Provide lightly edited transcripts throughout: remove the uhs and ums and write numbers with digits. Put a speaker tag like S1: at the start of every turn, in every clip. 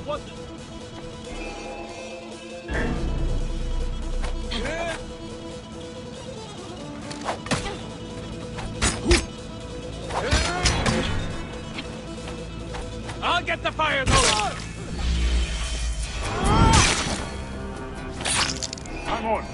S1: What? I'll get the fire going! Come on!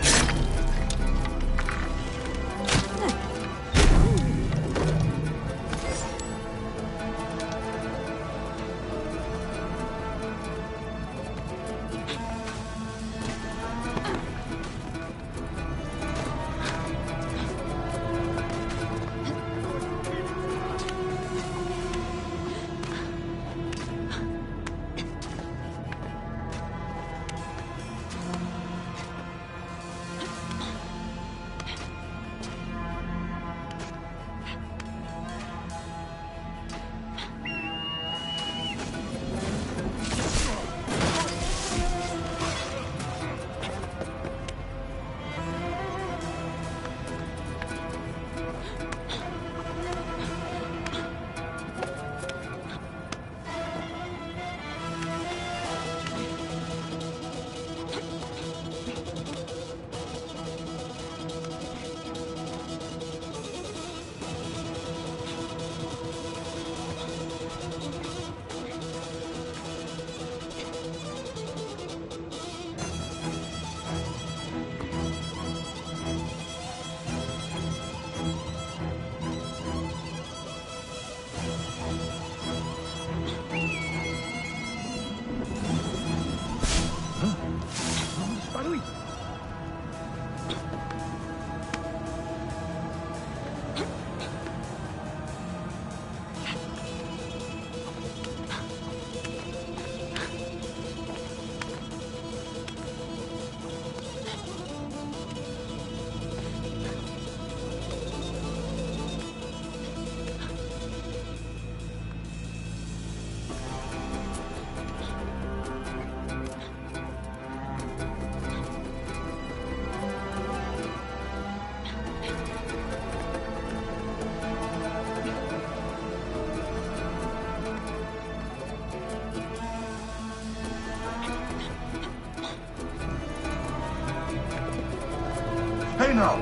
S2: Hey now!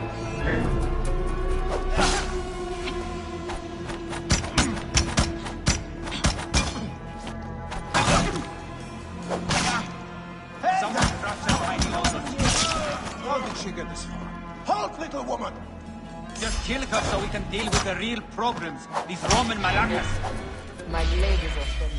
S3: How did she get this far?
S2: Halt, little woman!
S4: Just kill her so we can deal with the real problems, these Roman malacas.
S5: My blade is offended.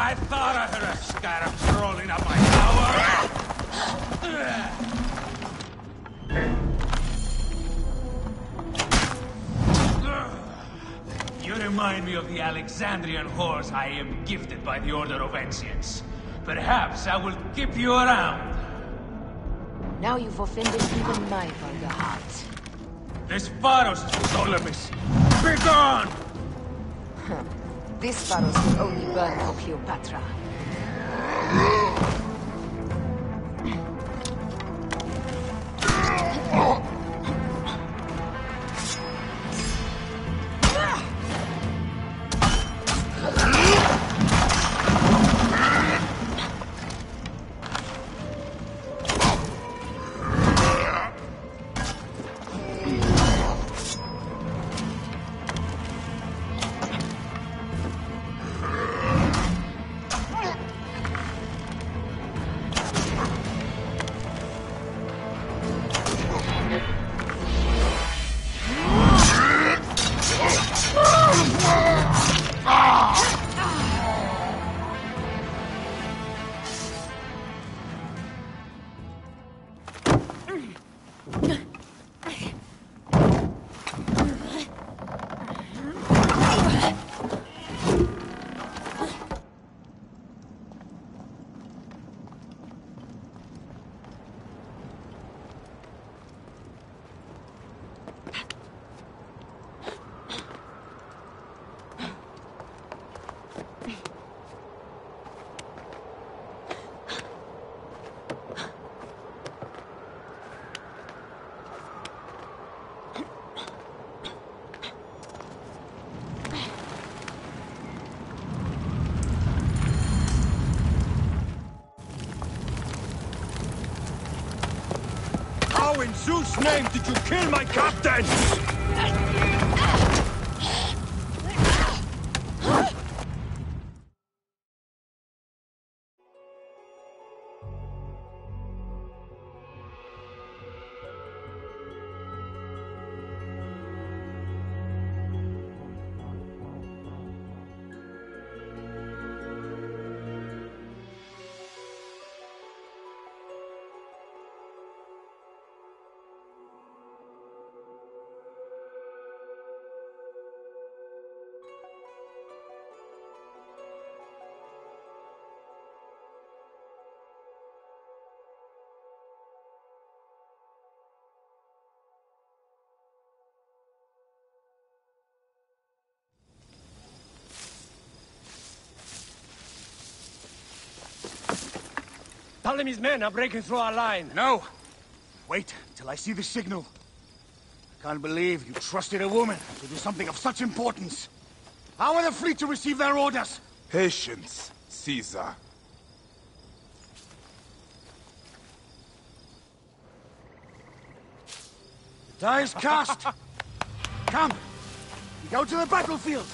S1: I thought I heard a scarab crawling up my tower! You remind me of the Alexandrian horse I am gifted by the Order of Ancients. Perhaps I will keep you around.
S5: Now you've offended even my vulgar heart.
S1: This Pharos is Ptolemys. Be gone!
S5: This Pharos will only burn for Cleopatra.
S2: How in Zeus' name did you kill my captain? Ptolemy's men are breaking through our line.
S3: No! Wait till I see the signal. I can't believe you trusted a woman to do something of such importance. How are the fleet to receive their orders?
S6: Patience, Caesar.
S3: The die is cast. Come, we go to the battlefield.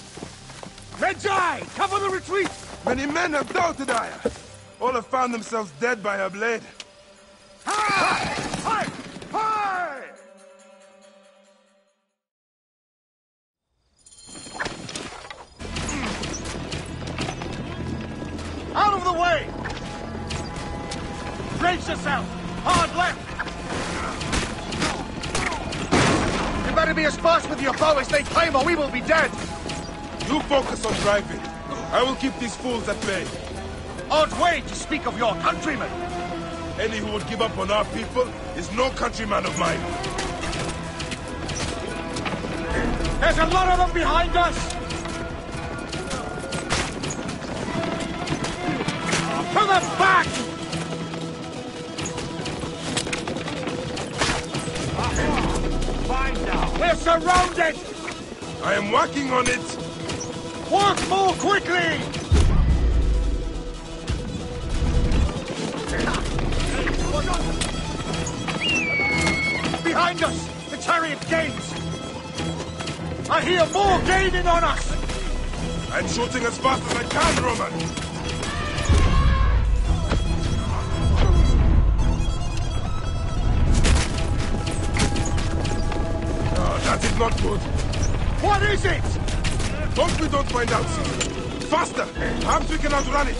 S3: Red Eye, cover the retreat!
S6: Many men have doubted Aya. All have found themselves dead by her blade.
S3: Hi! Hi! Hi! Out of the way! Brace yourself! Hard left! You better be as fast with your bow as they claim or we will be dead!
S6: You focus on driving. I will keep these fools at bay.
S3: Odd way to speak of your countrymen!
S6: Any who would give up on our people is no countryman of mine.
S3: There's a lot of them behind us! To the back! Fine now. We're surrounded!
S6: I am working on it.
S3: Work more quickly! Behind us! The chariot gains! I hear more gaining on us!
S6: I'm shooting as fast as I can, Roman. Oh, that is not good.
S3: What is it?
S6: Hope we don't find out soon. Faster! Perhaps we can outrun it.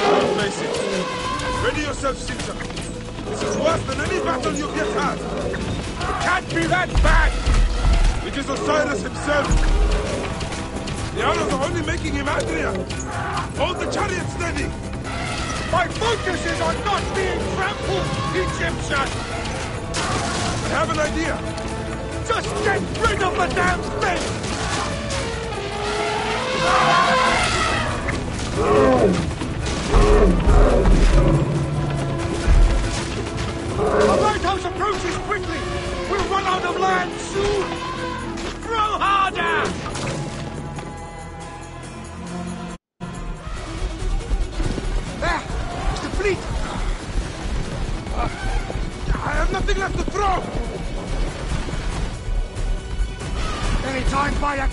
S6: Don't face it. Ready yourself, Caesar. This is worse than any battle you've yet had.
S3: Can't be that bad!
S6: It is Osiris himself. The arrows are only making him angrier. Hold the chariot steady.
S3: My focus is on not being trampled, Egyptian!
S6: I have an idea.
S3: Just get rid of the damn thing! The lighthouse approaches quickly! We'll run out of land soon! Throw harder! There! It's the fleet!
S6: I have nothing left to throw.
S3: Any time, Bayek!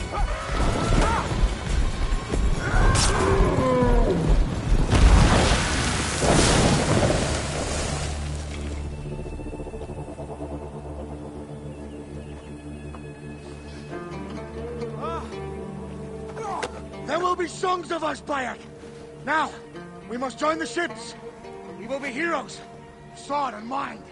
S3: There will be songs of us, Bayek! Now, we must join the ships! We will be heroes! Sword and mind!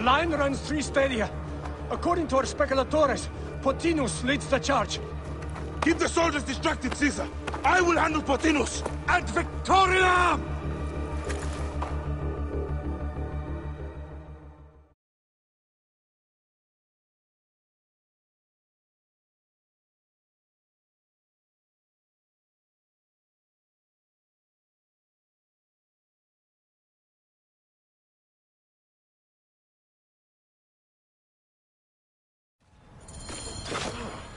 S2: line runs 3 stadia. According to our speculatores, Pothinus leads the charge.
S6: Keep the soldiers distracted, Caesar. I will handle Pothinus.
S3: Ad Victoriam!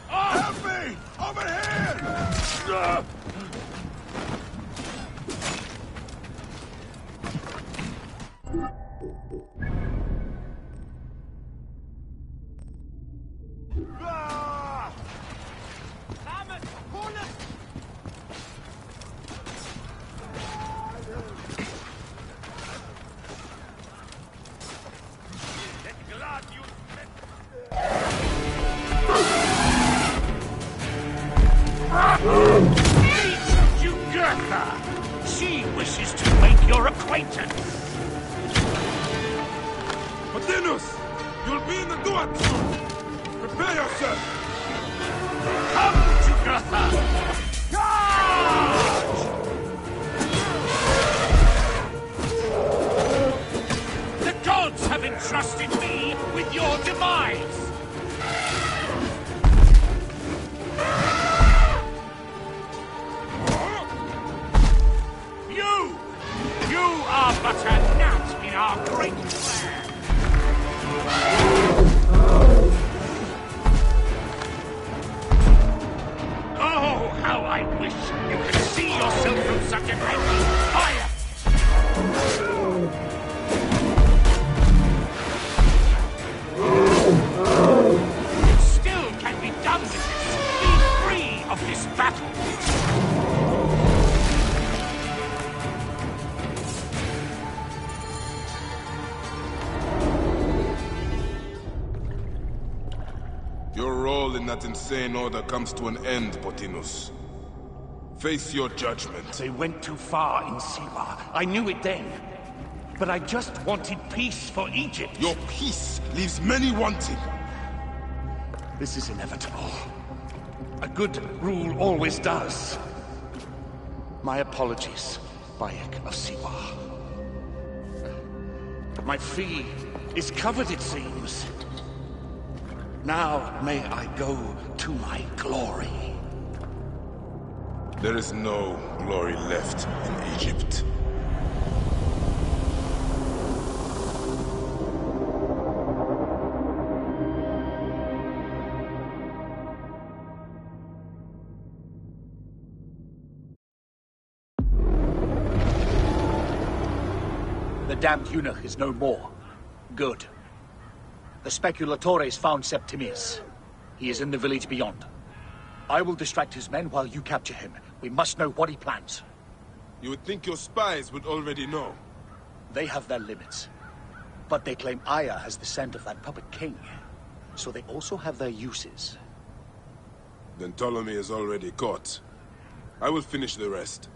S6: Help me! Over here!
S1: Jugurtha! She wishes to make your acquaintance.
S6: Pothinus! You'll be in the Duat soon! Prepare yourself!
S1: Come, Jugurtha! Charge! The gods have entrusted me with your demise! You are but a gnat in our great plan. Oh, how I wish you could see yourself from such an angle. Fire! It still can be done with this. Be free of this battle.
S6: Your role in that insane order comes to an end, Pothinus. Face your judgment.
S1: They went too far in Siwa. I knew it then. But I just wanted peace for Egypt.
S6: Your peace leaves many wanting.
S1: This is inevitable. A good rule always does. My apologies, Bayek of Siwa. My fee is covered, it seems. Now may I go to my glory.
S6: There is no glory left in Egypt.
S3: The damned eunuch is no more. Good. The speculatores found Septimius. He is in the village beyond. I will distract his men while you capture him. We must know what he plans.
S6: You would think your spies would already know.
S3: They have their limits. But they claim Aya has the scent of that puppet king. So they also have their uses.
S6: Then Ptolemy is already caught. I will finish the rest.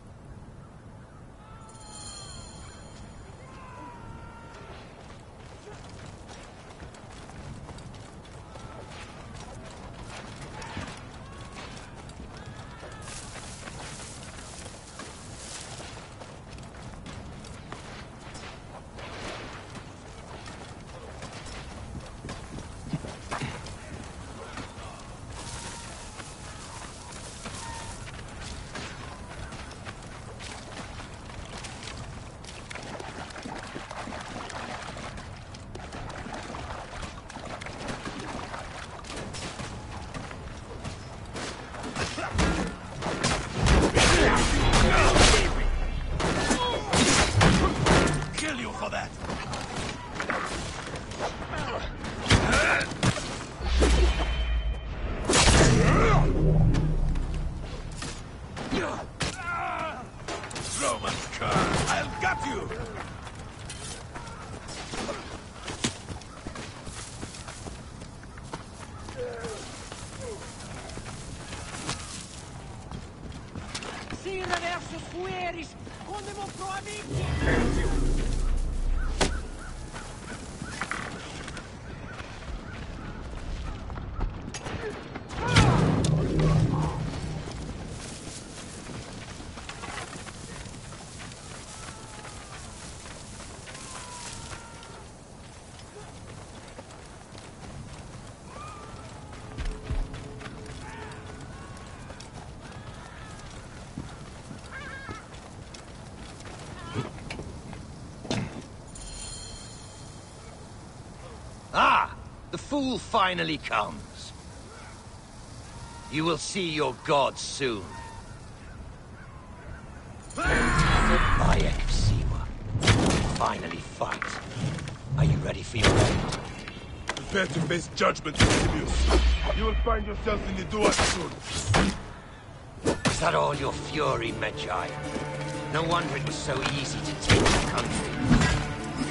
S7: fool finally comes. You will see your gods soon. Bayek of Siwa. Finally fight. Are you ready for your end?
S6: Prepare to face judgment, Septimius. You will find yourself in the Duat soon.
S7: Is that all your fury, Medjay? No wonder it was so easy to take the country.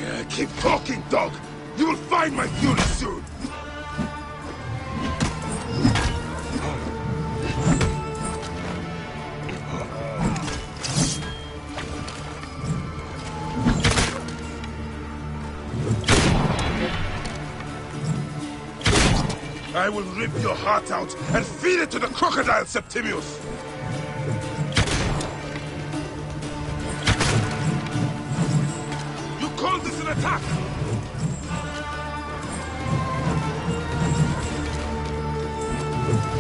S6: Yeah, keep talking, dog! You will find my fury soon! I will rip your heart out and feed it to the crocodile, Septimius! You call this an attack?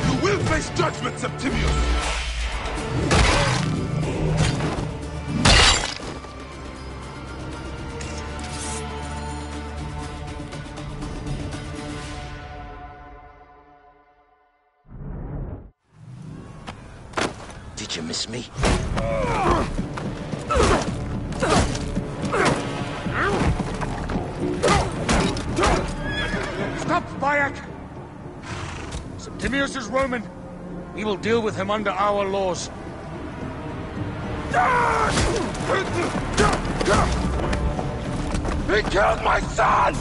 S6: You will face judgment, Septimius!
S7: Did you miss me?
S2: Stop, Bayek! Septimius is Roman. We will deal with him under our laws.
S6: He killed my son!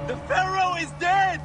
S4: The Pharaoh is dead!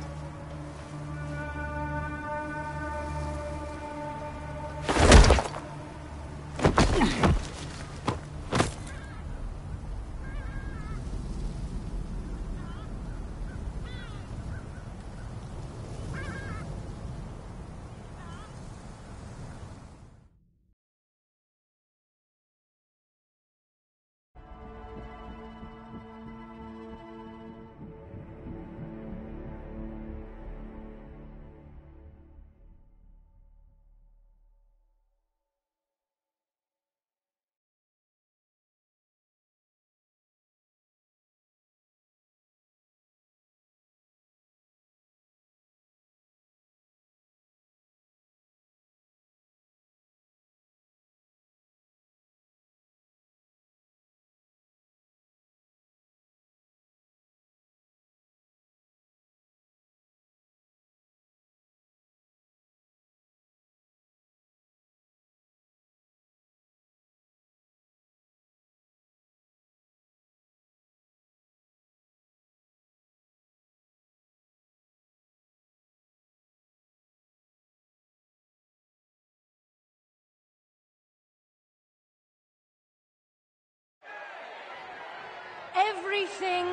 S5: Everything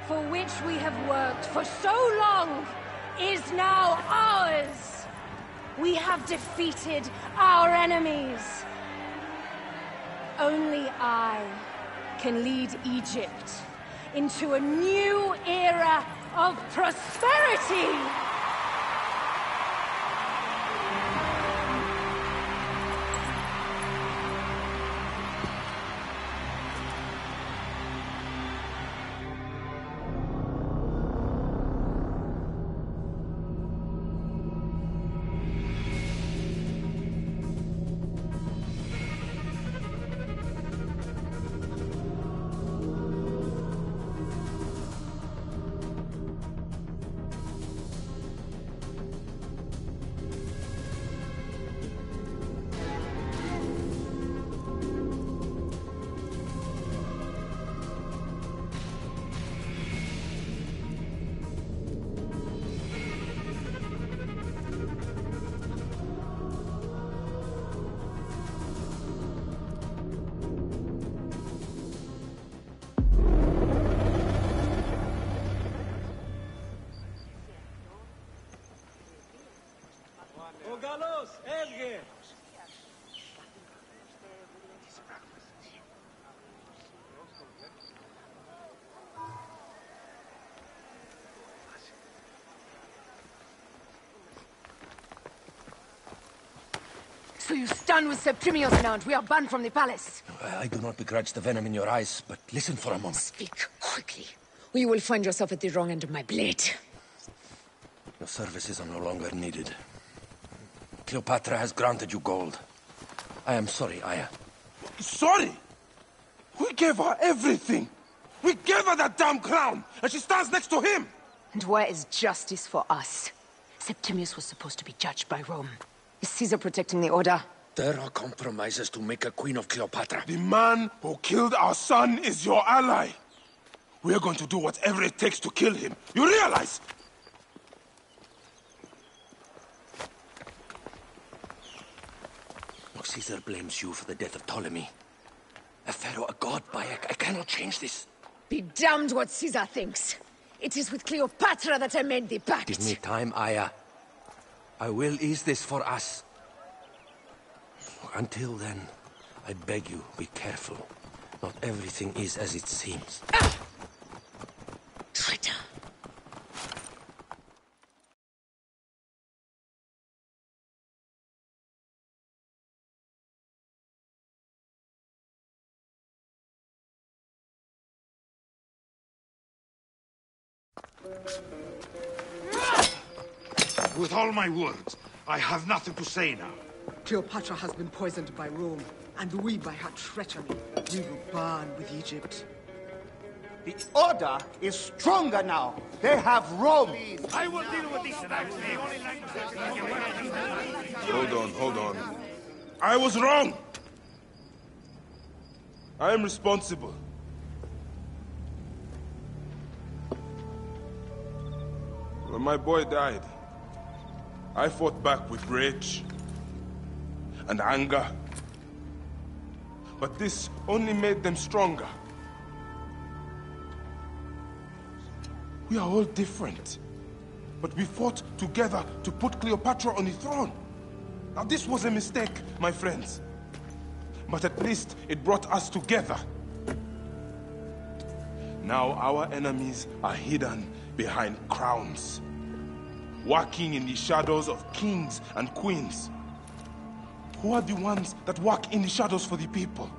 S5: for which we have worked for so long is now ours. We have defeated our enemies. Only I can lead Egypt into a new era of prosperity. So you stand with Septimius now, and we are banned from the palace.
S7: I do not begrudge the venom in your eyes, but listen for a moment.
S8: Speak quickly, or you will find yourself at the wrong end of my blade.
S7: Your services are no longer needed. Cleopatra has granted you gold. I am sorry, Aya.
S6: Sorry? We gave her everything. We gave her that damn crown, and she stands next to him.
S8: And where is justice for us? Septimius was supposed to be judged by Rome. Is Caesar protecting the Order?
S7: There are compromises to make a queen of Cleopatra.
S6: The man who killed our son is your ally. We are going to do whatever it takes to kill him. You realize?
S7: Caesar blames you for the death of Ptolemy. A pharaoh, a god, Bayek. I cannot change this.
S8: Be damned what Caesar thinks. It is with Cleopatra that I made the pact.
S7: Give me time, Aya. I will ease this for us. Until then, I beg you, be careful. Not everything is as it seems.
S8: Traitor.
S6: With all my words, I have nothing to say now.
S9: Cleopatra has been poisoned by Rome, and we by her treachery. We will burn with Egypt.
S10: The Order is stronger now. They have Rome.
S6: I will deal with this. Hold on. I was wrong. I am responsible. When my boy died, I fought back with rage and anger. But this only made them stronger. We are all different. But we fought together to put Cleopatra on the throne. Now this was a mistake, my friends. But at least it brought us together. Now our enemies are hidden behind crowns, working in the shadows of kings and queens. Who are the ones that work in the shadows for the people?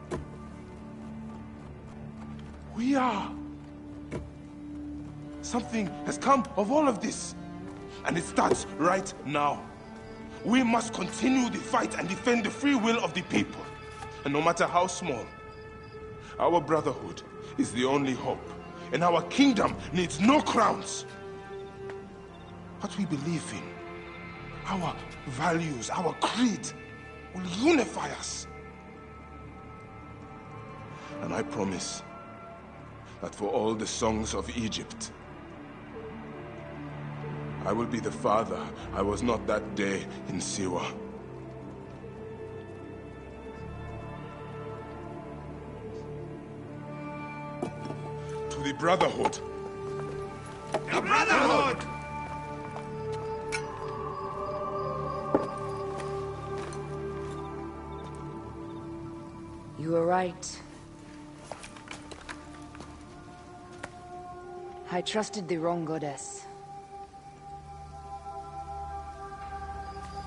S6: We are. Something has come of all of this, and it starts right now. We must continue the fight and defend the free will of the people. And no matter how small, our brotherhood is the only hope, and our kingdom needs no crowns. What we believe in, our values, our creed, will unify us. And I promise that for all the songs of Egypt, I will be the father I was not that day in Siwa. To the Brotherhood. The Brotherhood!
S8: You were right. I trusted the wrong goddess.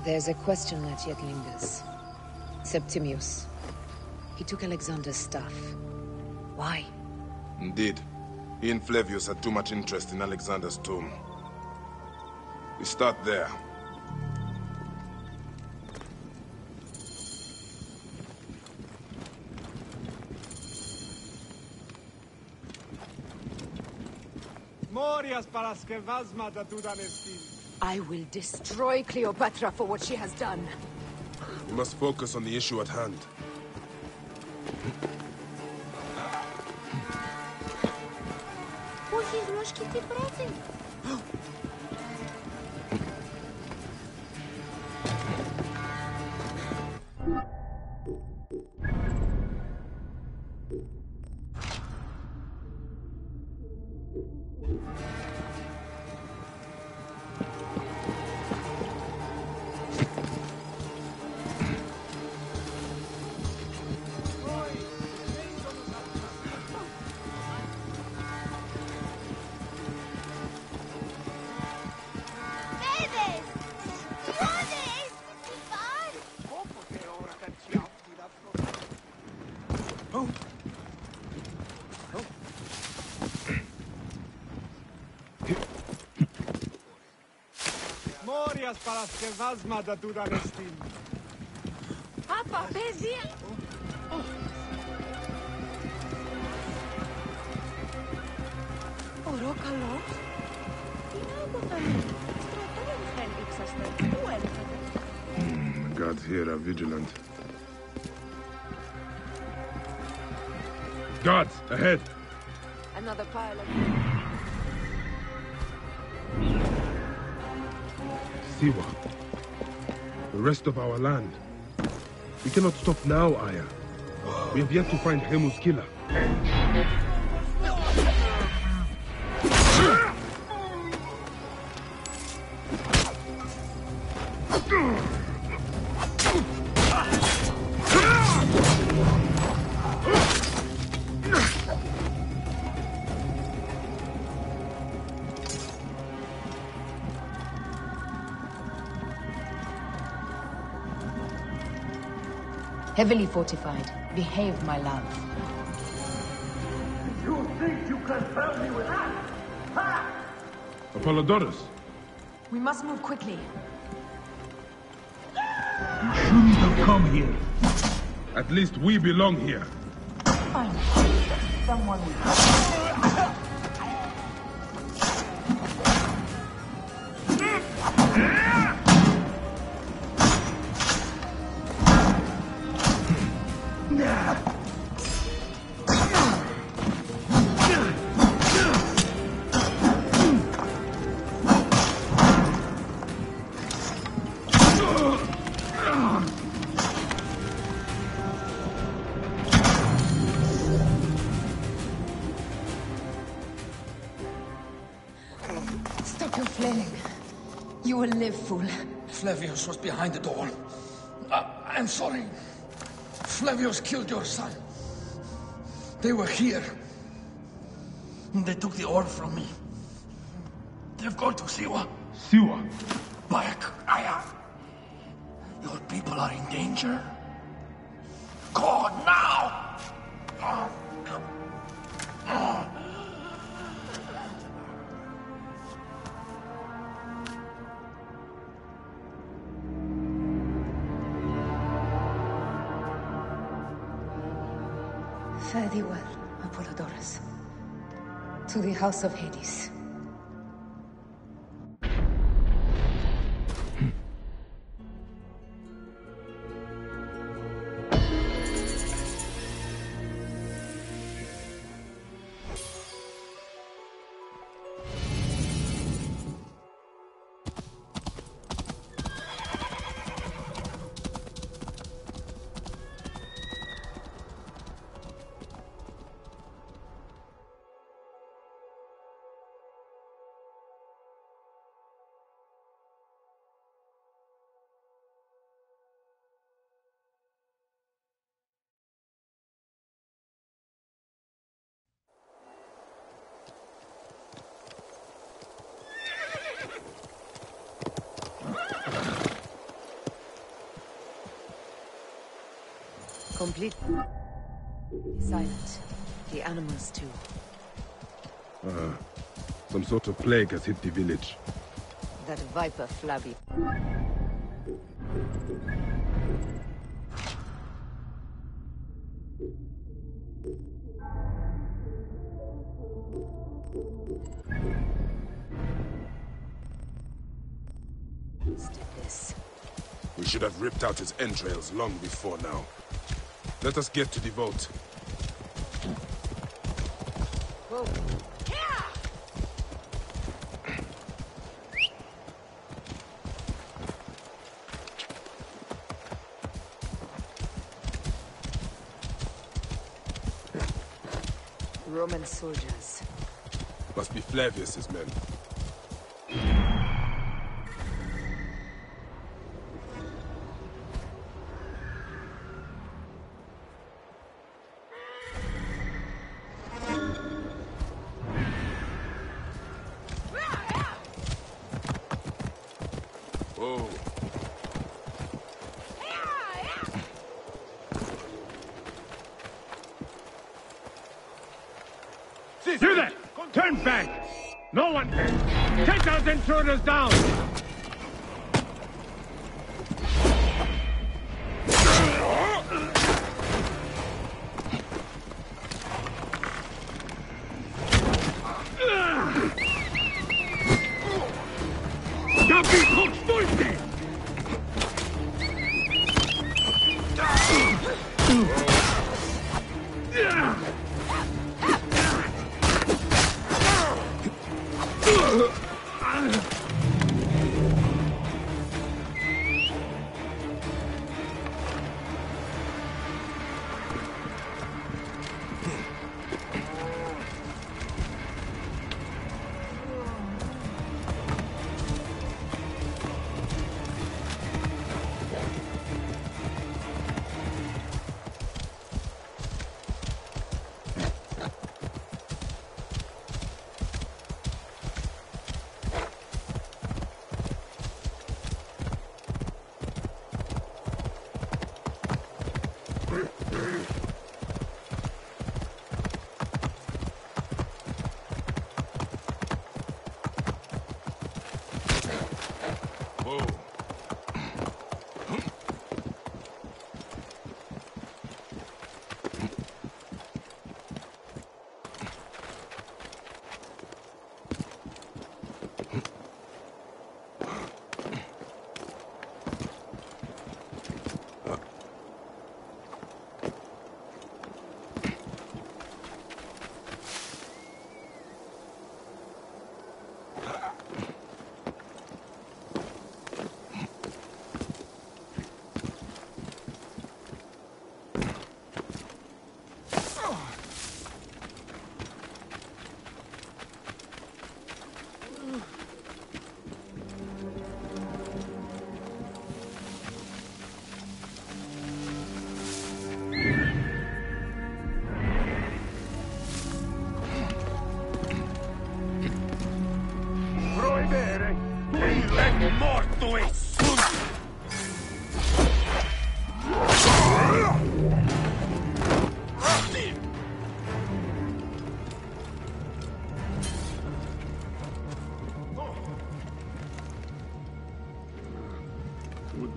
S8: There's a question that yet lingers. Septimius. He took Alexander's staff. Why?
S6: Indeed. He and Flavius had too much interest in Alexander's tomb. We start there.
S8: I will destroy Cleopatra for what she has done.
S6: We must focus on the issue at hand.
S2: historias para que Vazma da Duranestin.
S5: Papa, busy. Orokalo?
S6: The guards here are vigilant. Guards, ahead!
S5: Another pile of...
S6: Siwa. The rest of our land. We cannot stop now, Aya. We have yet to find Hemu's killer.
S8: Heavily fortified. Behave, my love.
S1: You think you can tell me with that? Ha!
S6: Apollodorus!
S8: We must move quickly.
S1: You shouldn't have come here.
S6: At least we belong here.
S8: Fine. Someone
S11: Stop your flailing. You will live, fool.
S7: Flavius was behind the door. I'm sorry. Flavius killed your son. They were here. They took the orb from me. They've gone to Siwa.
S6: Siwa?
S7: Back, Aya. Your people are in danger. Go now!
S8: Fare thee well, Apollodorus. To the House of Hades. Complete. Be silent. The animals too.
S6: Some sort of plague has hit the village.
S8: That viper Flabby. This.
S6: We should have ripped out his entrails long before now. Let us get to the vault.
S8: Whoa. Roman soldiers.
S6: Must be Flavius's men. Oh.
S2: Do that! Turn back! No one! Take those intruders down!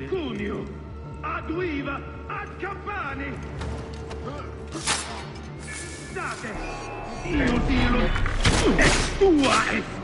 S12: Cuneo, ad uiva, ad campani! Date! Io Dio è tua est!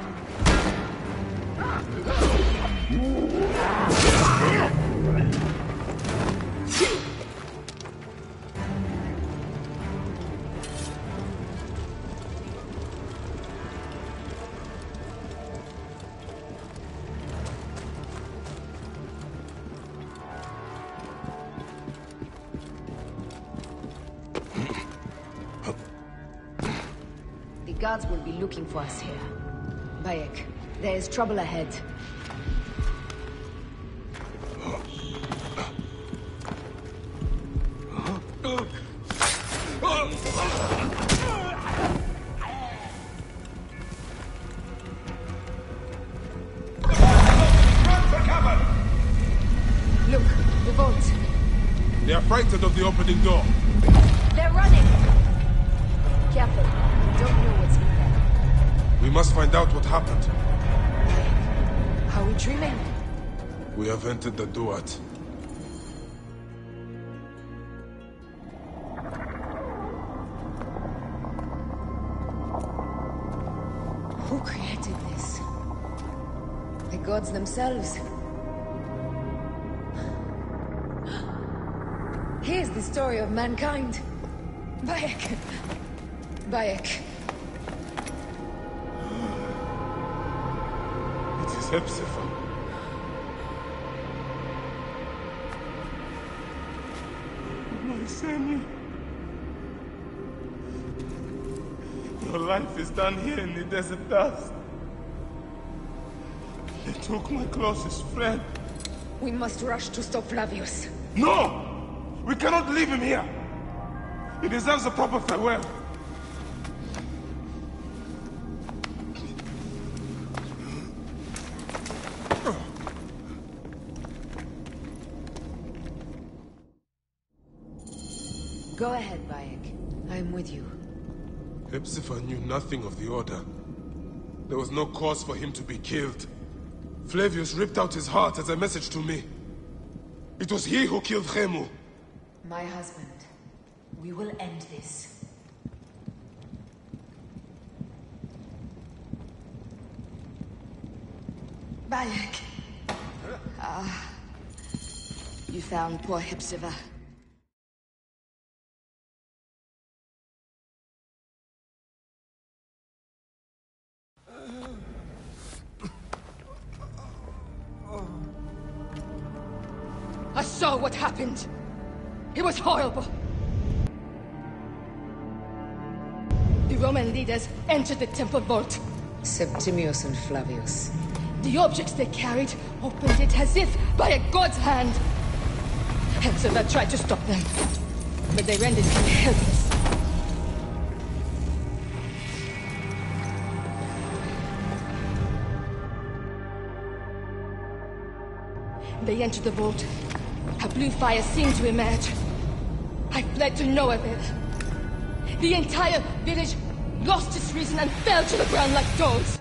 S8: The guards will be looking for us here. Bayek, there is trouble ahead. Look, the boats.
S6: They are frightened of the opening door.
S8: They're running! Careful. We don't know what's in there.
S6: We must find out what happened.
S8: Are we dreaming?
S6: We have entered the Duat.
S8: Who created this? The gods themselves. Here's the story of mankind. Bayek. Bayek.
S6: It is Hepzibah. My son. Your life is done here in the desert dust. They took my closest friend.
S8: We must rush to stop Flavius.
S6: No! We cannot leave him here! He deserves a proper farewell.
S8: Go ahead, Bayek. I am with you.
S6: Hepzibah knew nothing of the Order. There was no cause for him to be killed. Flavius ripped out his heart as a message to me. It was he who killed Khemu.
S8: My husband. We will end this. Bayek.
S11: You found poor Hepzibah.
S13: I saw what happened. It was horrible. The Roman leaders entered the temple vault.
S8: Septimius and Flavius.
S13: The objects they carried opened it as if by a god's hand. Hepzibah tried to stop them, but they rendered him helpless. They entered the vault. A blue fire seemed to emerge. I fled to no avail. The entire village lost its reason and fell to the ground like dogs.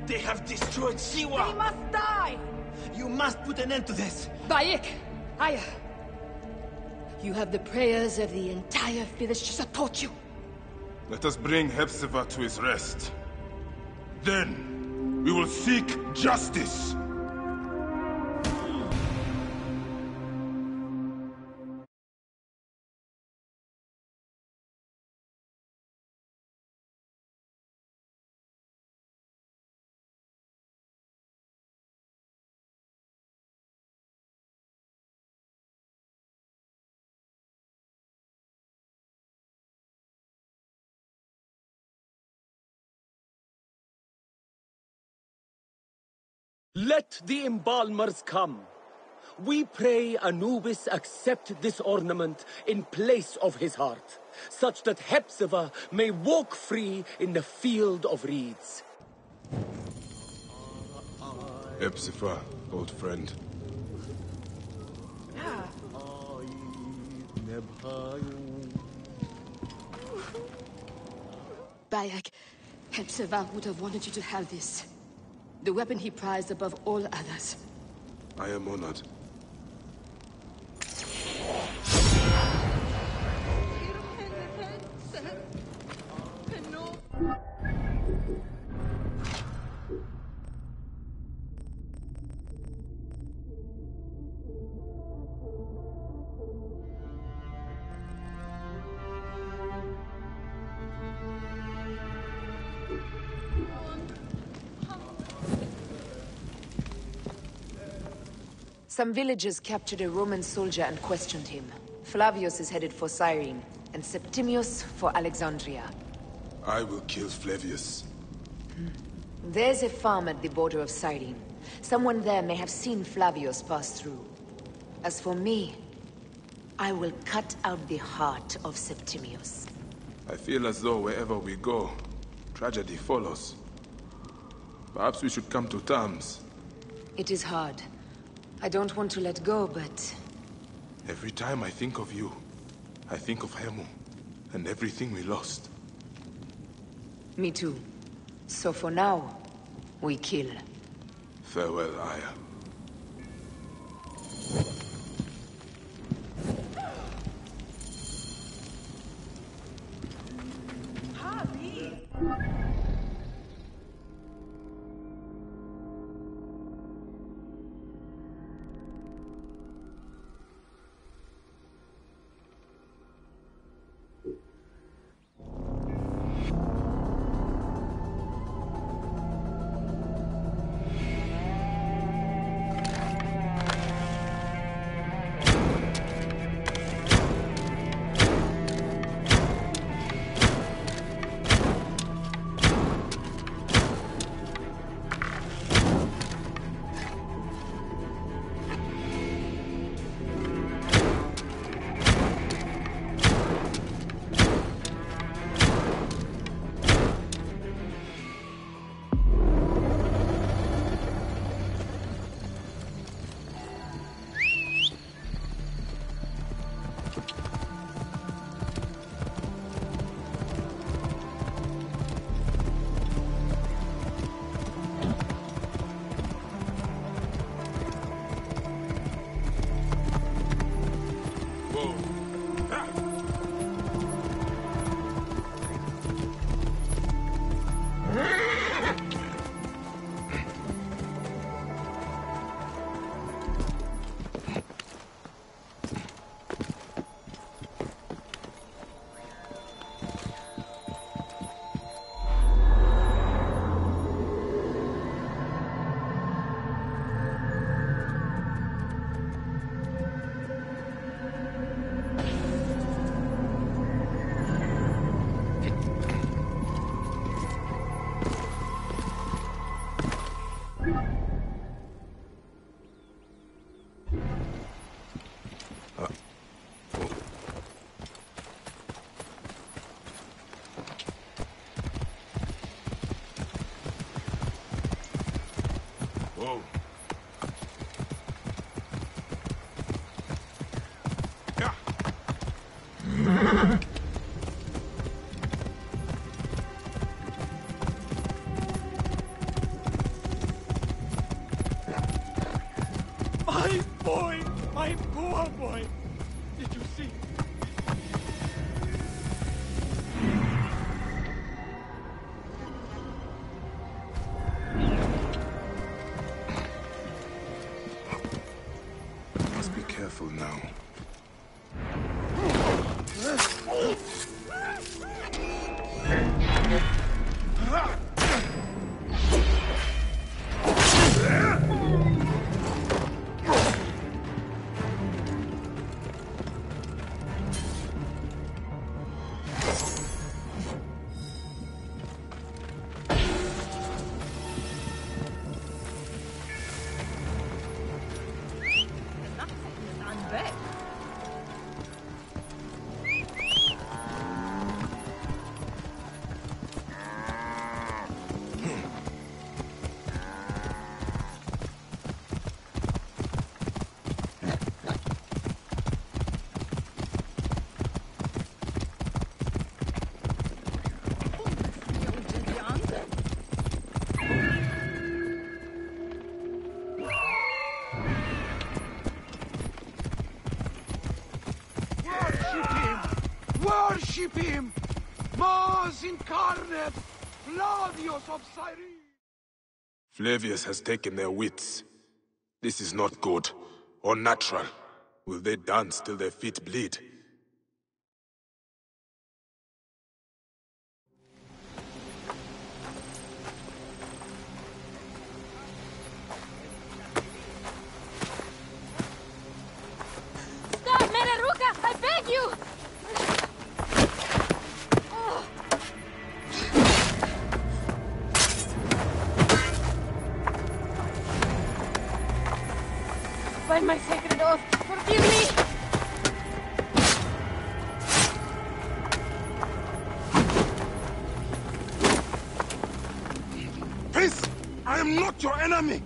S7: They have destroyed Siwa!
S13: They must die!
S7: You must put an end to this!
S13: Bayek! Aya! You have the prayers of the entire village to support you.
S6: Let us bring Hepzibah to his rest. Then, we will seek justice!
S14: Let the embalmers come. We pray Anubis accept this ornament in place of his heart, such that Hepzibah may walk free in the field of reeds.
S6: Hepzibah, old friend.
S13: Bayek, Hepzibah would have wanted you to have this. The weapon he prized above all others.
S6: I am honored.
S8: Some villagers captured a Roman soldier and questioned him. Flavius is headed for Cyrene, and Septimius for Alexandria.
S6: I will kill Flavius.
S8: There's a farm at the border of Cyrene. Someone there may have seen Flavius pass through. As for me, I will cut out the heart of Septimius.
S6: I feel as though wherever we go, tragedy follows. Perhaps we should come to terms.
S8: It is hard. I don't want to let go, but...
S6: Every time I think of you, I think of Hemu, and everything we lost.
S8: Me too. So for now, we kill.
S6: Farewell, Aya. Whoa.
S2: My boy! My poor boy! Did you see?
S6: Must be careful now.
S12: Worship him! Mars incarnate! Flavius of Cyrene!
S6: Flavius has taken their wits. This is not good, or natural. Will they dance till their feet bleed?
S5: Stop, Meneruka! I beg you! By my sacred oath, forgive me!
S6: Peace! I am not your enemy!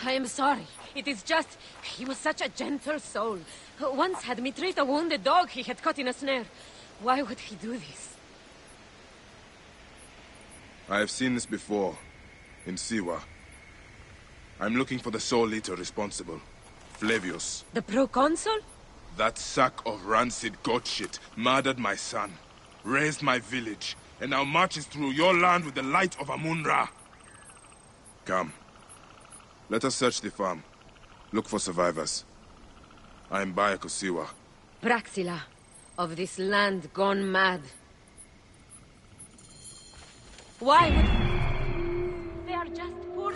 S5: I am sorry. It is just... he was such a gentle soul. Once had me treat a wounded dog he had caught in a snare. Why would he do this?
S6: I have seen this before, in Siwa. I'm looking for the Soul Eater responsible, Flavius.
S5: The proconsul?
S6: That sack of rancid goat shit murdered my son, raised my village, and now marches through your land with the light of Amun-Ra. Come. Let us search the farm. Look for survivors. I am Bayek Siwa.
S5: Praxila, of this land gone mad. Why would... they are just poor...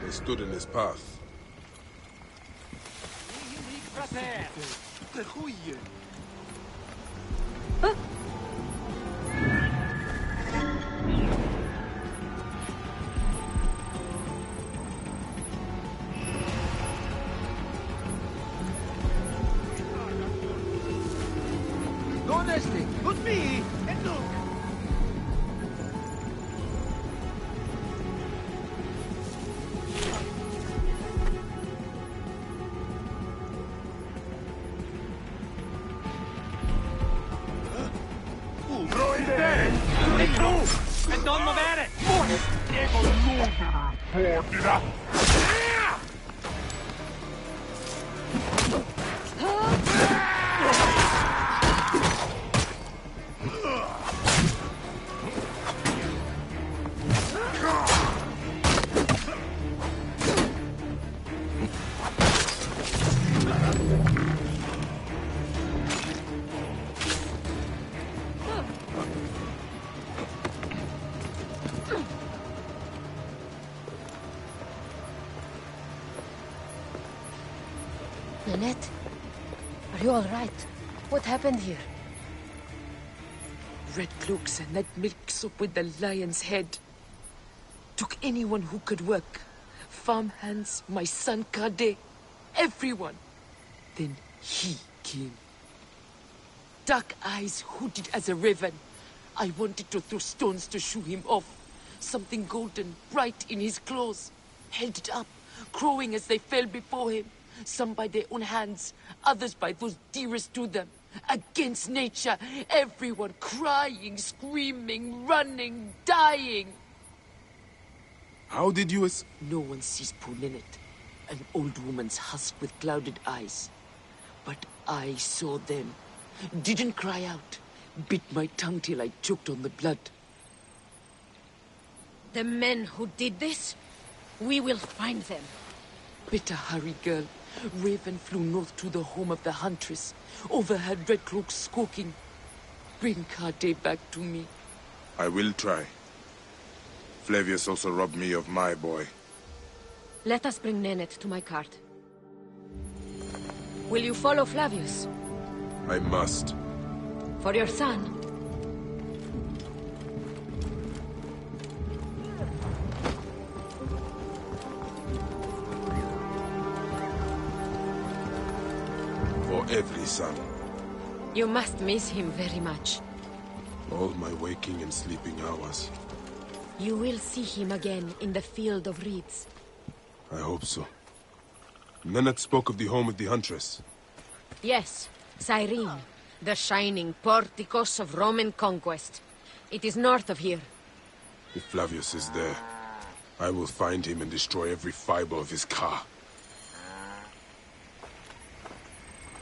S6: They stood in his path.
S12: Honestly, look me and look.
S4: E non muovere!
S5: Lynette, are you all right? What happened here?
S15: Red cloaks and that milk soup with the lion's head. Took anyone who could work. Farmhands, my son Kade, everyone. Then he came. Dark eyes hooded as a raven. I wanted to throw stones to shoo him off. Something golden, bright in his claws. Held it up, crowing as they fell before him. Some by their own hands, others by those dearest to them. Against nature, everyone crying, screaming, running, dying.
S6: How did you
S15: No one sees poor Ninette, an old woman's husk with clouded eyes. But I saw them. Didn't cry out. Bit my tongue till I choked on the blood.
S5: The men who did this, we will find them.
S15: Better hurry, girl. Raven flew north to the home of the huntress. Overheard Red Cloaks squawking. Bring Kade back to me.
S6: I will try. Flavius also robbed me of my boy.
S5: Let us bring Ninette to my cart. Will you follow Flavius?
S6: I must.
S5: For your son.
S6: For every son.
S5: You must miss him very much.
S6: All my waking and sleeping hours.
S5: You will see him again in the Field of Reeds.
S6: I hope so. Ninette spoke of the home of the Huntress.
S5: Yes, Cyrene. The shining porticos of Roman conquest. It is north of here.
S6: If Flavius is there, I will find him and destroy every fiber of his car.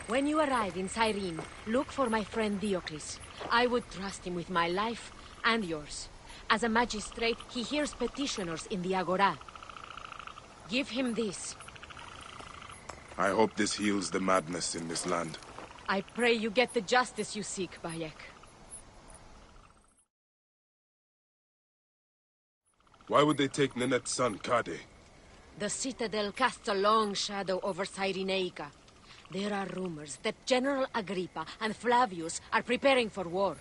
S5: When you arrive in Cyrene, look for my friend Diocles. I would trust him with my life and yours. As a magistrate, he hears petitioners in the Agora. Give him this.
S6: I hope this heals the madness in this land.
S5: I pray you get the justice you seek, Bayek.
S6: Why would they take Ninette's son, Kade?
S5: The Citadel casts a long shadow over Cyrenaica. There are rumors that General Agrippa and Flavius are preparing for war.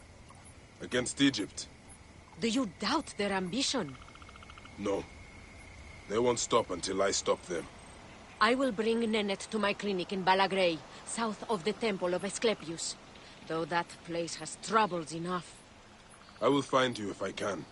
S6: Against Egypt?
S5: Do you doubt their ambition?
S6: No. They won't stop until I stop them.
S5: I will bring Ninette to my clinic in Balagrey, south of the Temple of Asclepius. Though that place has troubles enough.
S6: I will find you if I can.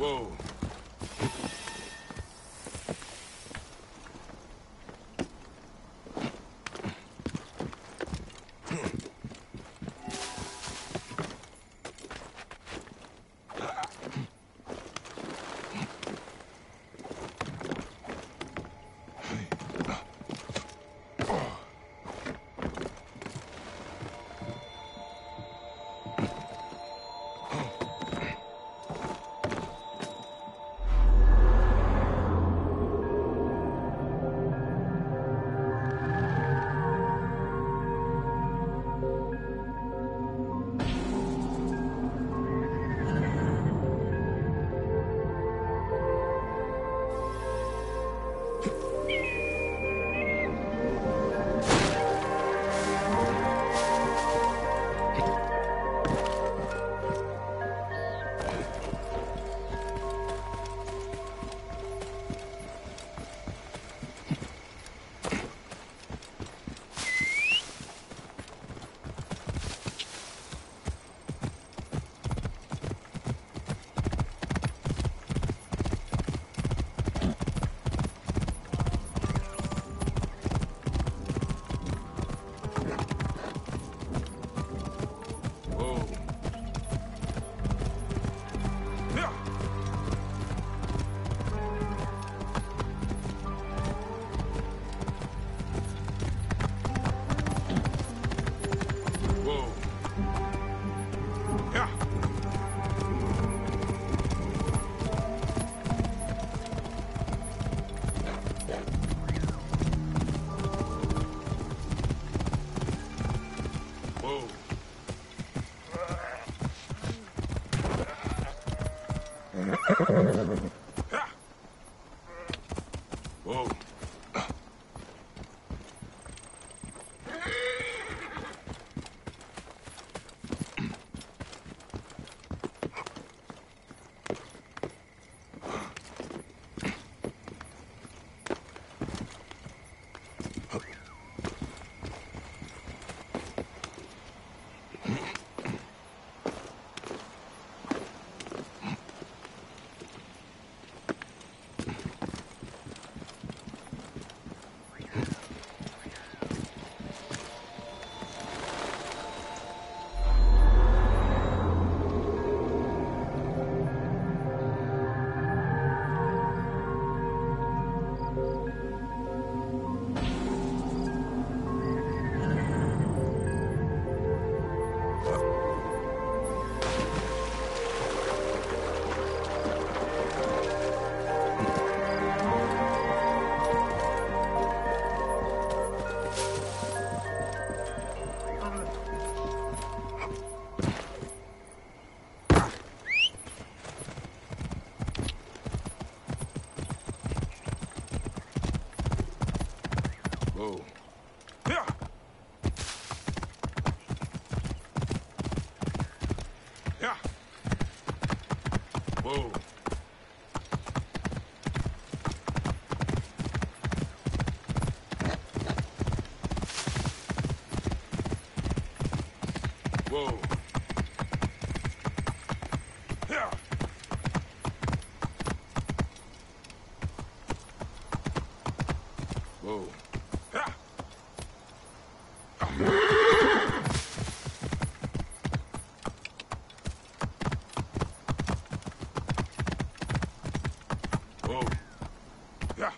S6: Whoa. Whoa. Whoa. Yeah. Yeah. Whoa. Whoa. Yeah. Whoa. Yeah. Whoa. Yeah.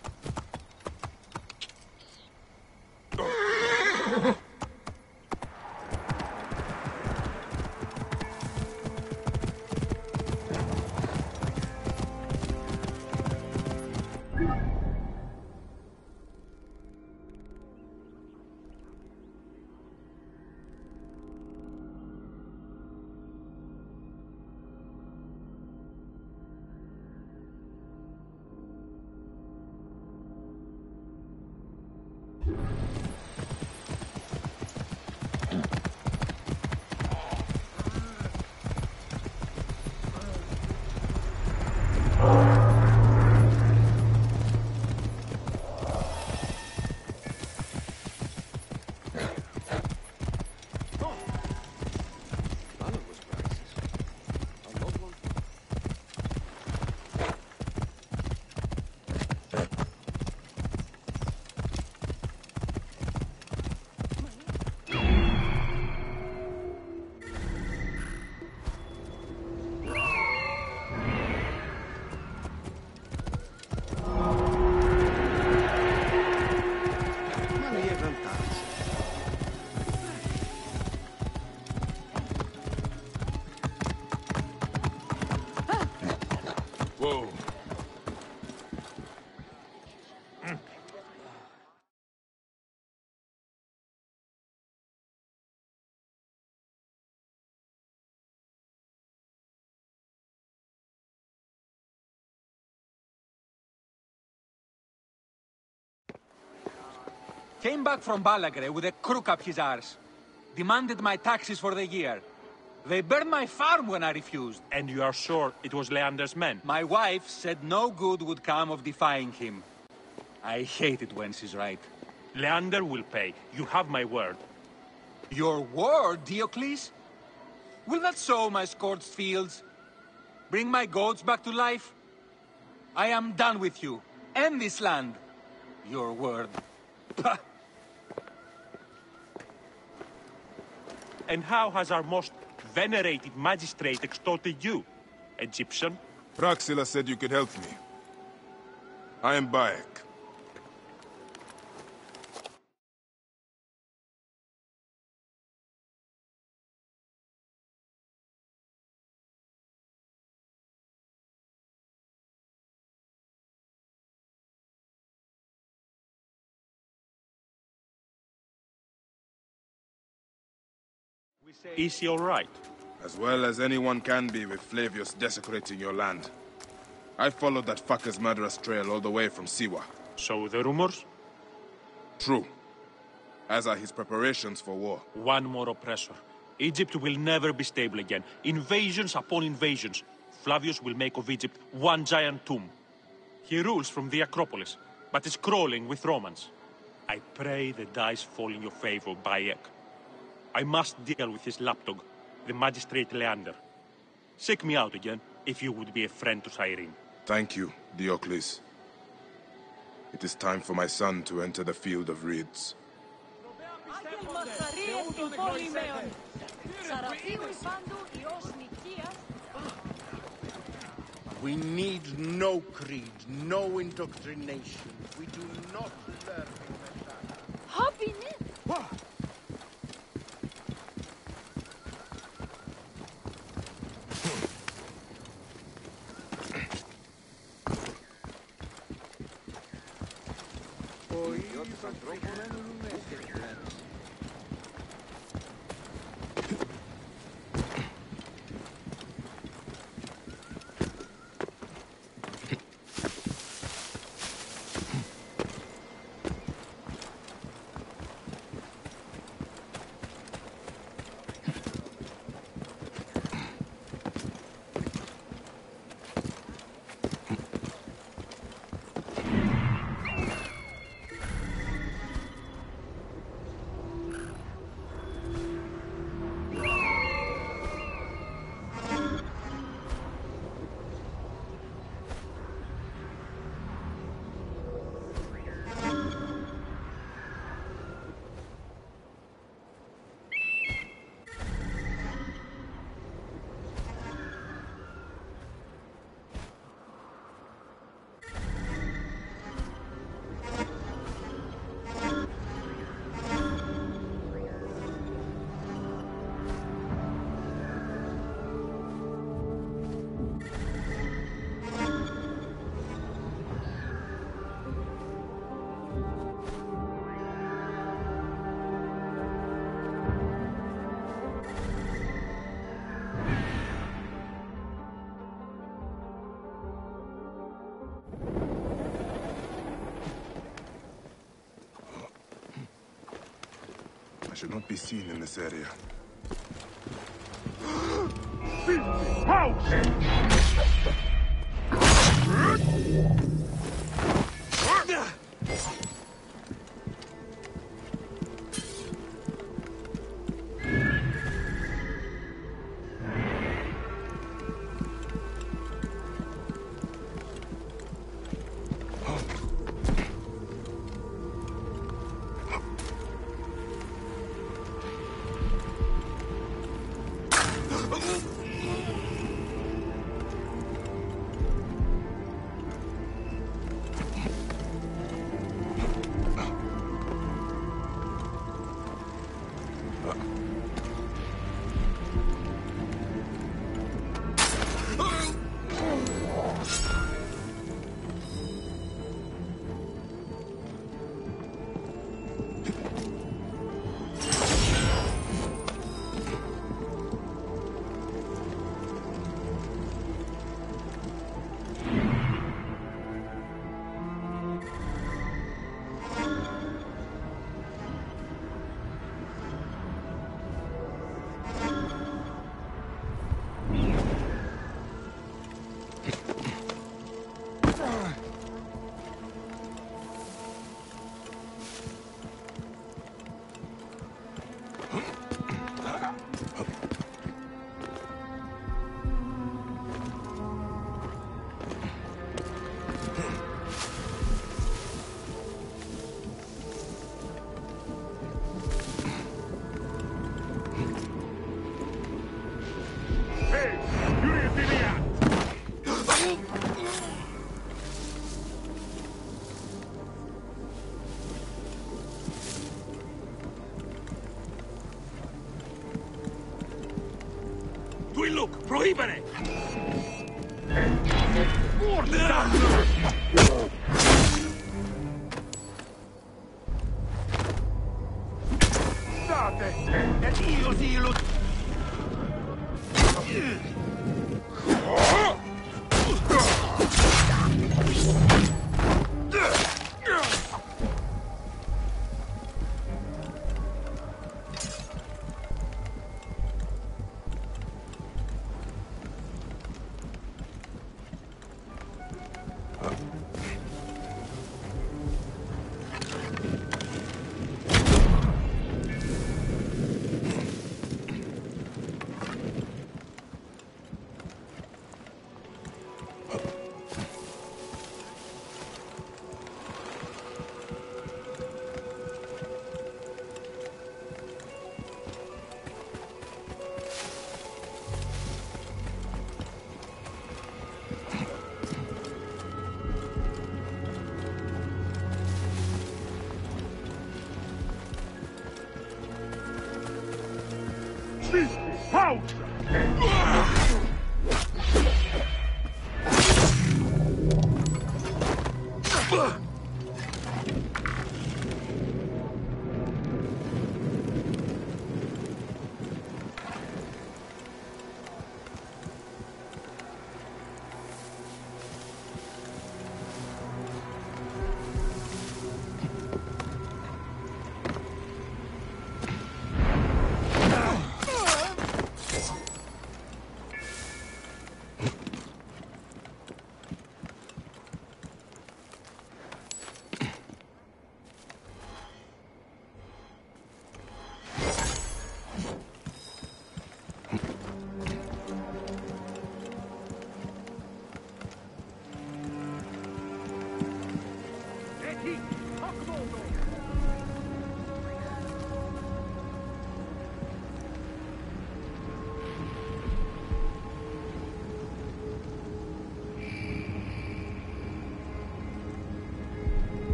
S6: Whoa.
S4: Came back from Balagre with a crook up his arse. Demanded my taxes for the year. They burned my farm when I refused.
S16: And you are sure it was Leander's men?
S4: My wife said no good would come of defying him. I hate it when she's right.
S16: Leander will pay. You have my word.
S4: Your word, Diocles? Will that sow my scorched fields? Bring my goats back to life? I am done with you. And this land. Your word. Pah!
S16: And how has our most venerated magistrate extorted you, Egyptian?
S6: Praxilla said you could help me. I am Bayek.
S16: Is he all right?
S6: As well as anyone can be with Flavius desecrating your land. I followed that fucker's murderous trail all the way from Siwa.
S16: So the rumors?
S6: True. As are his preparations for war.
S16: One more oppressor. Egypt will never be stable again. Invasions upon invasions. Flavius will make of Egypt one giant tomb. He rules from the Acropolis, but is crawling with Romans. I pray the dice fall in your favor, Bayek. I must deal with his lapdog, the magistrate Leander. Seek me out again, if you would be a friend to Cyrene.
S6: Thank you, Diocles. It is time for my son to enter the field of reeds.
S12: We need no creed, no indoctrination. We do not learn in the shadow.
S5: Hopping in.
S6: I should not be seen in this area.
S1: Prohibere!
S12: State! Ed io ti lo...
S6: Beast out!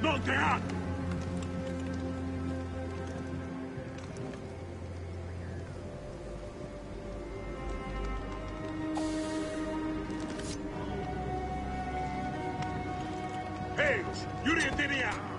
S16: No, Dad! Hey, Yuri Antinia!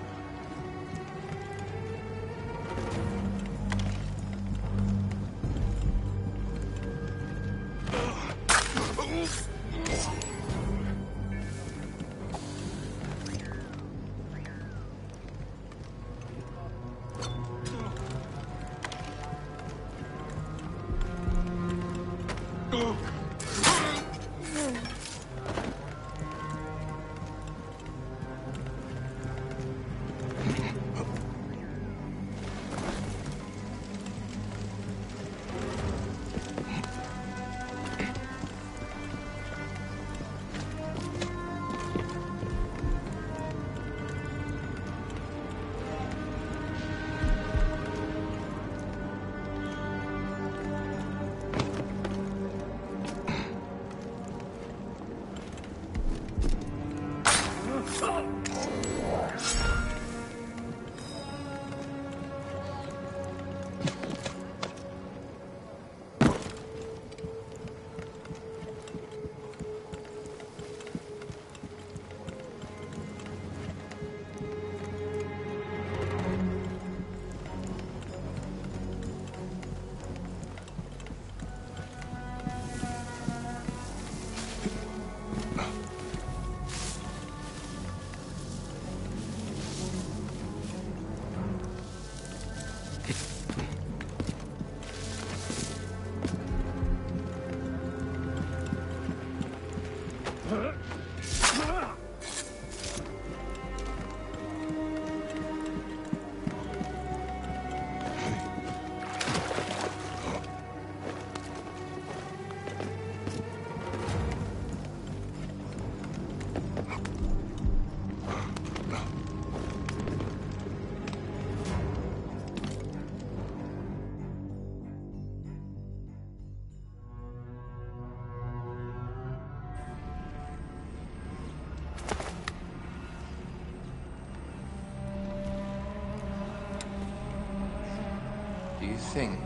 S17: think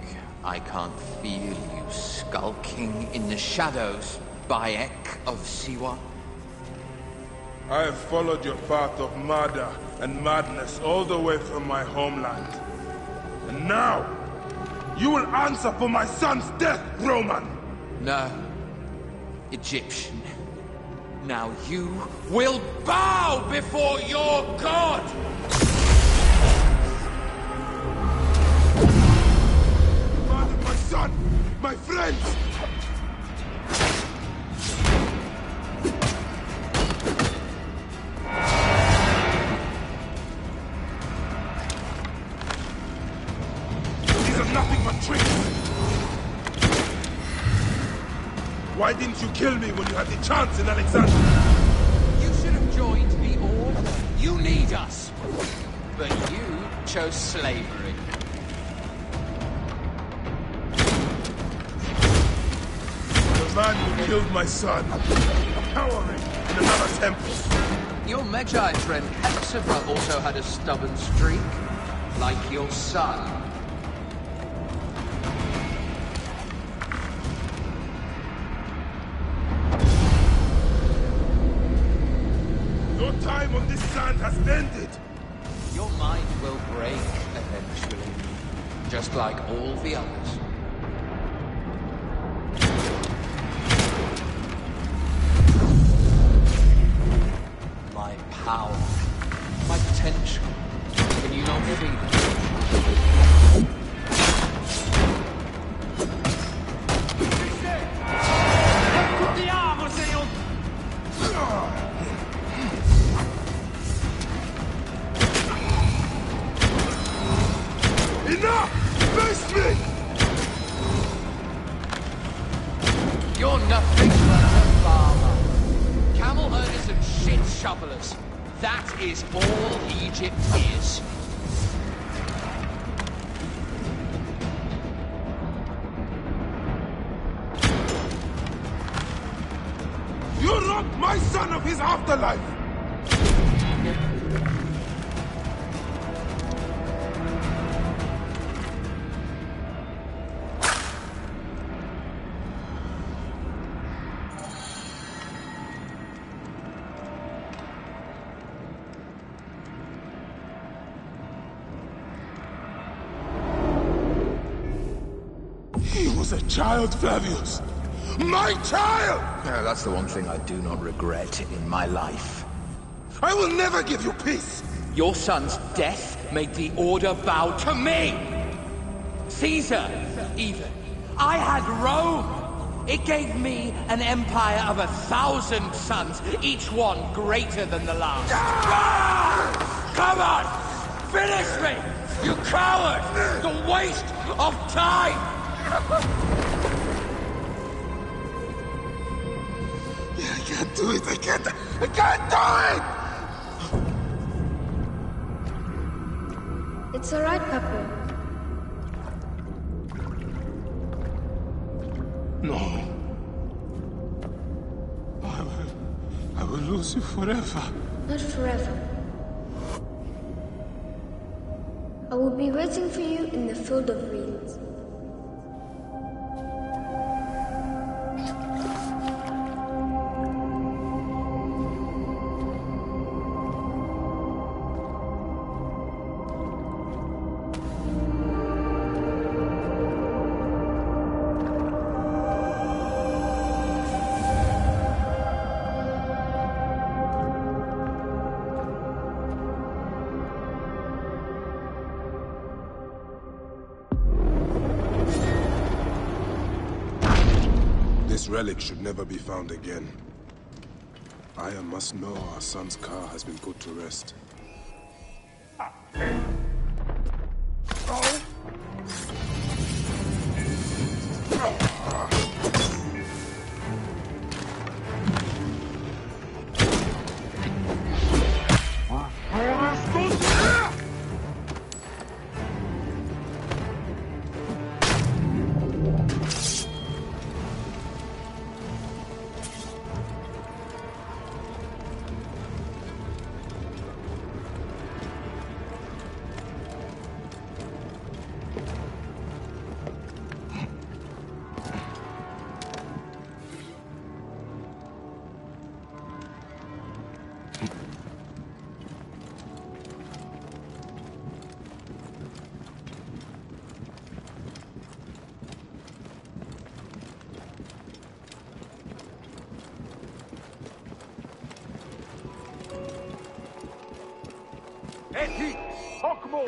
S17: I can't feel you skulking in the shadows, Bayek of Siwa?
S6: I have followed your path of murder and madness all the way from my homeland. And now, you will answer for my son's death, Roman!
S17: No. Egyptian. Now you will bow before your god!
S6: Father, my son! My friends! These are nothing but tricks! Why didn't you kill me when you had the chance in Alexandria?
S17: You should have joined the Order. You need us. But you chose slavery.
S6: The man who killed my son, cowering in another temple.
S17: Your Magi friend Hepzibah also had a stubborn streak, like your son.
S6: Your time on this sand has ended.
S17: Your mind will break eventually, just like all the others. My power, my potential, can you not feel it?
S6: Enough! Face me!
S17: You're nothing but a farmer. Camel herders and shit shovelers. That is all Egypt is.
S6: You robbed my son of his afterlife! He was a child, Flavius! My child!
S17: Yeah, that's the one thing I do not regret in my life.
S6: I will never give you peace!
S17: Your son's death made the Order bow to me! Caesar, even. I had Rome! It gave me an empire of 1,000 sons, each one greater than the last. Come on! Finish me! You coward! The waste of time!
S6: I can't do it! I can't do it!
S18: It's all right, Papa.
S6: No. I will lose you forever.
S18: Not forever. I will be waiting for you in the field of reeds.
S6: This relic should never be found again. Aya must know our son's car has been put to rest. Eti! Hokmo!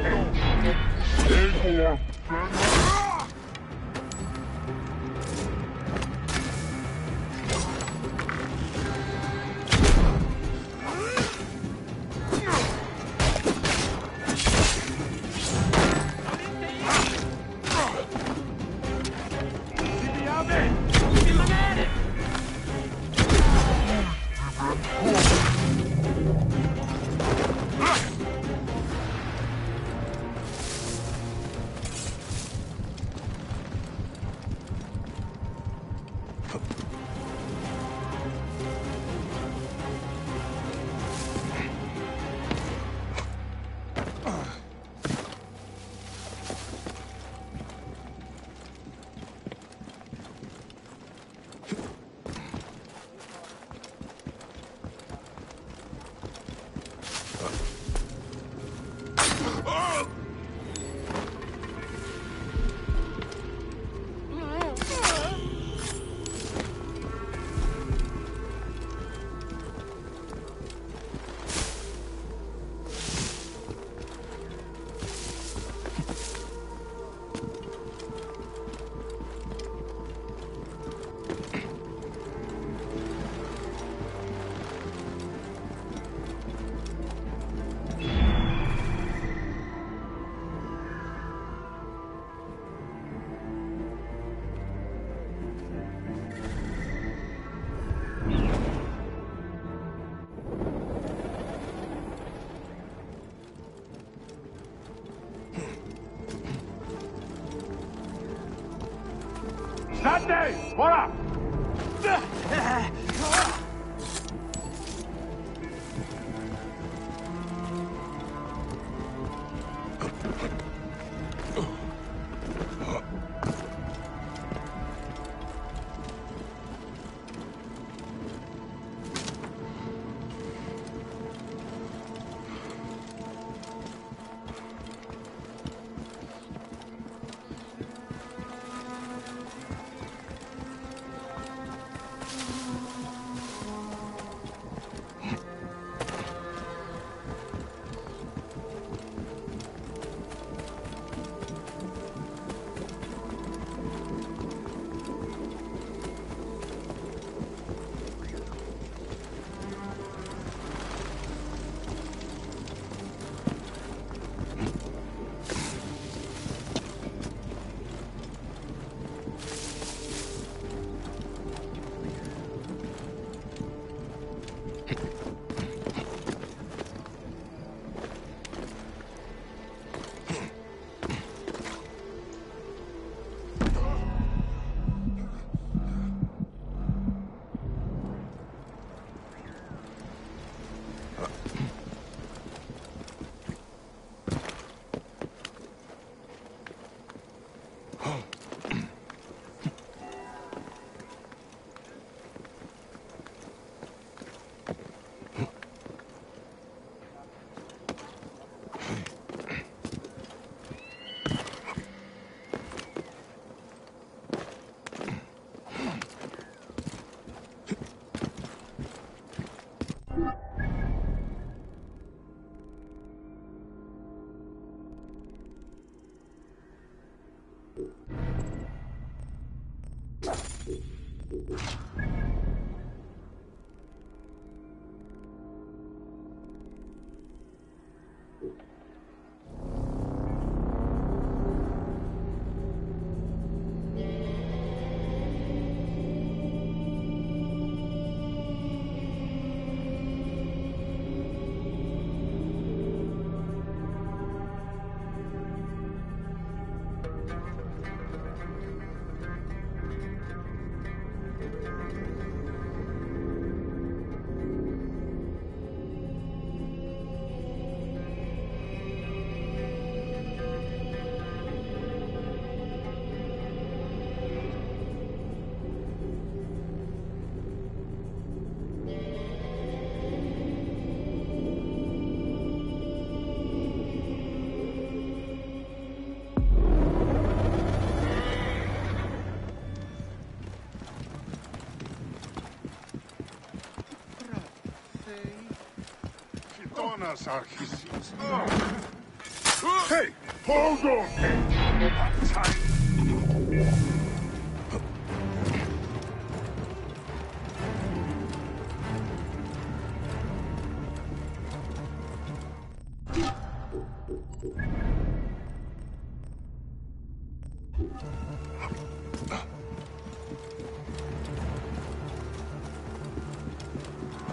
S19: Stay! Voilà!
S6: Jonas Archisius. Hey, hold on!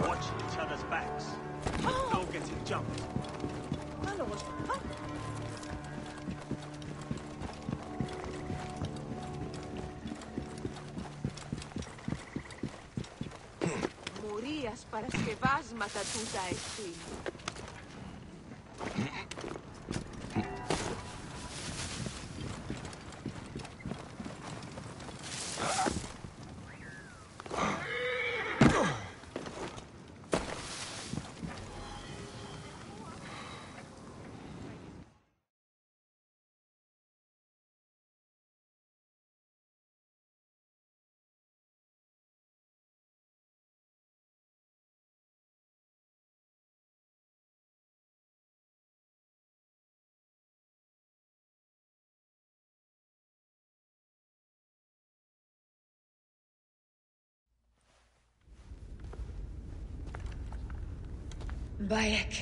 S1: Watch each other's backs. No getting jumped.
S15: Μουρίας παρασκευάσματα τούτα εστίν.
S8: Bayek.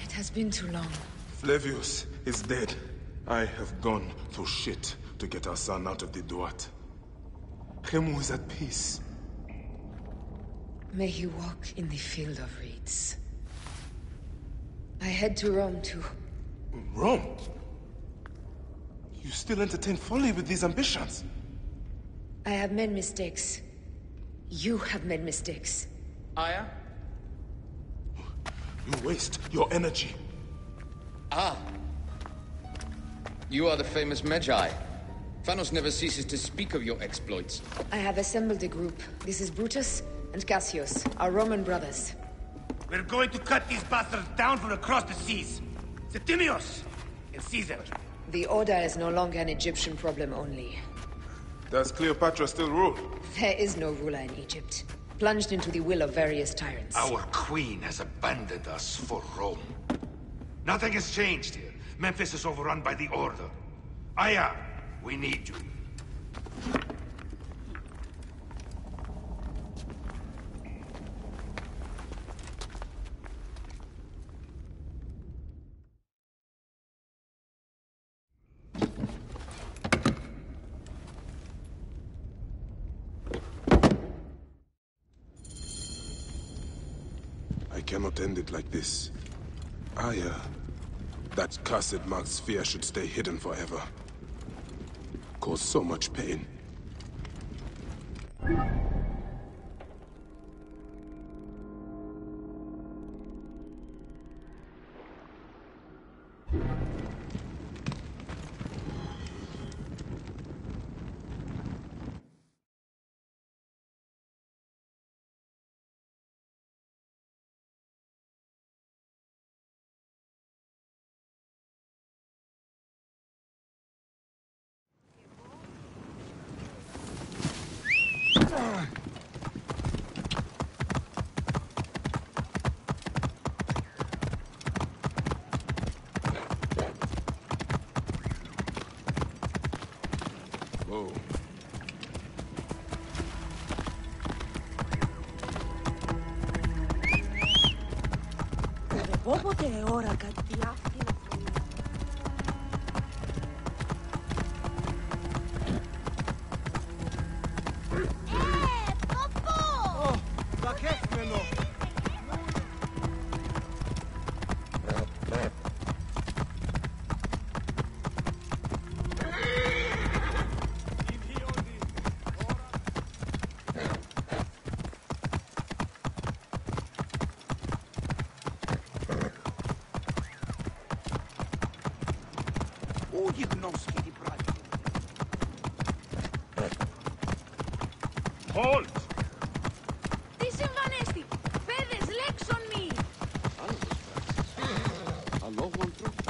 S8: It has been too long.
S6: Flavius is dead. I have gone through shit to get our son out of the Duat. Khemu is at peace.
S8: May he walk in the field of reeds. I head to Rome too.
S6: Rome? You still entertain folly with these ambitions?
S8: I have made mistakes. You have made mistakes.
S17: Aya?
S6: You waste your energy.
S19: Ah. You are the famous Magi. Thanos never ceases to speak of your exploits.
S8: I have assembled a group. This is Brutus and Cassius, our Roman brothers.
S2: We're going to cut these bastards down from across the seas. Septimius and Caesar.
S8: The Order is no longer an Egyptian problem only.
S6: Does Cleopatra still rule?
S8: There is no ruler in Egypt. Plunged into the will of various tyrants.
S20: Our queen has abandoned us for Rome. Nothing has changed here. Memphis is overrun by the Order. Aya, we need you.
S6: I cannot end it like this. Aya, that cursed marked sphere should stay hidden forever. Cause so much pain. Whoa.
S5: Όποτε ώρα κάτι άθλια.
S6: Halt!
S5: Τι συμβανέστη! Παιδες, λέξον μη!
S19: Αλόγων τρόπο.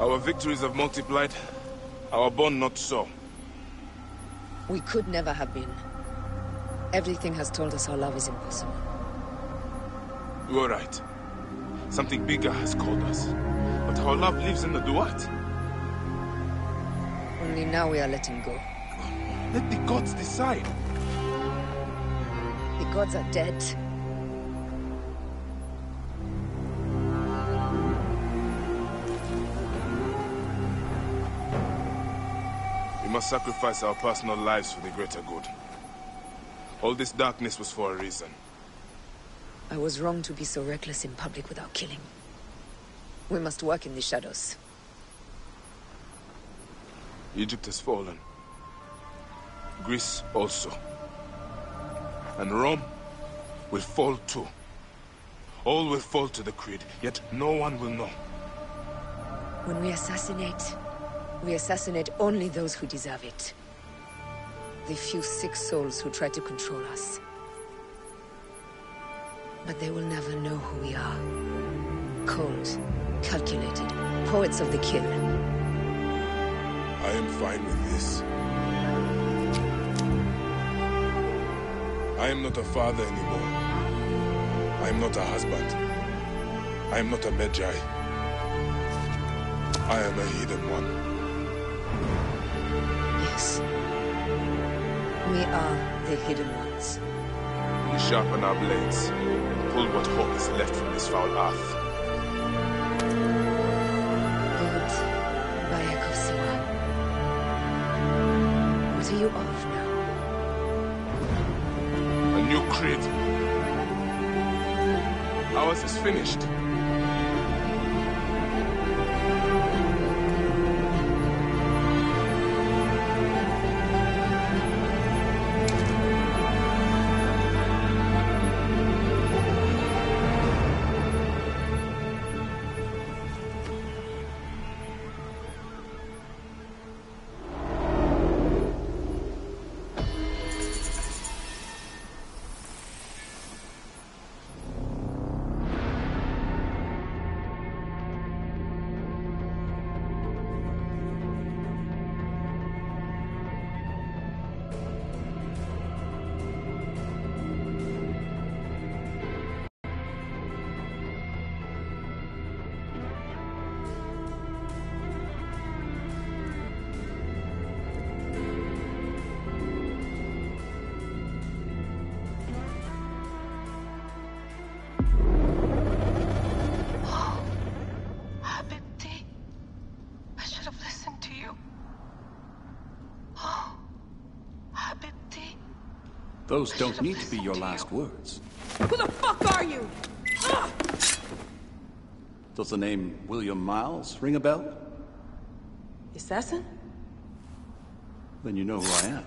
S6: Our victories have multiplied, our bond not so.
S15: We could never have been. Everything has told us our love is impossible.
S6: You are right. Something bigger has called us. But our love lives in the Duat.
S15: Only now we are letting go.
S6: Let the gods decide.
S15: The gods are dead.
S6: We must sacrifice our personal lives for the greater good. All this darkness was for a reason.
S15: I was wrong to be so reckless in public without killing. We must work in the shadows.
S6: Egypt has fallen. Greece also. And Rome will fall too. All will fall to the Creed, yet no one will know.
S15: When we assassinate only those who deserve it. The few sick souls who try to control us. But they will never know who we are. Cold, calculated, poets of the kill.
S6: I am fine with this. I am not a father anymore. I am not a husband. I am not a Medjay. I am a hidden one.
S15: Yes. We are the hidden ones.
S6: We sharpen our blades, pull what hope is left from this foul earth.
S15: Old Bayek of Siwa. What are you of now?
S6: A new creed. Ours is finished.
S21: Those don't need to be your last words.
S9: Who the fuck are you?
S21: Does the name William Miles ring a bell?
S9: The assassin?
S21: Then you know who I am.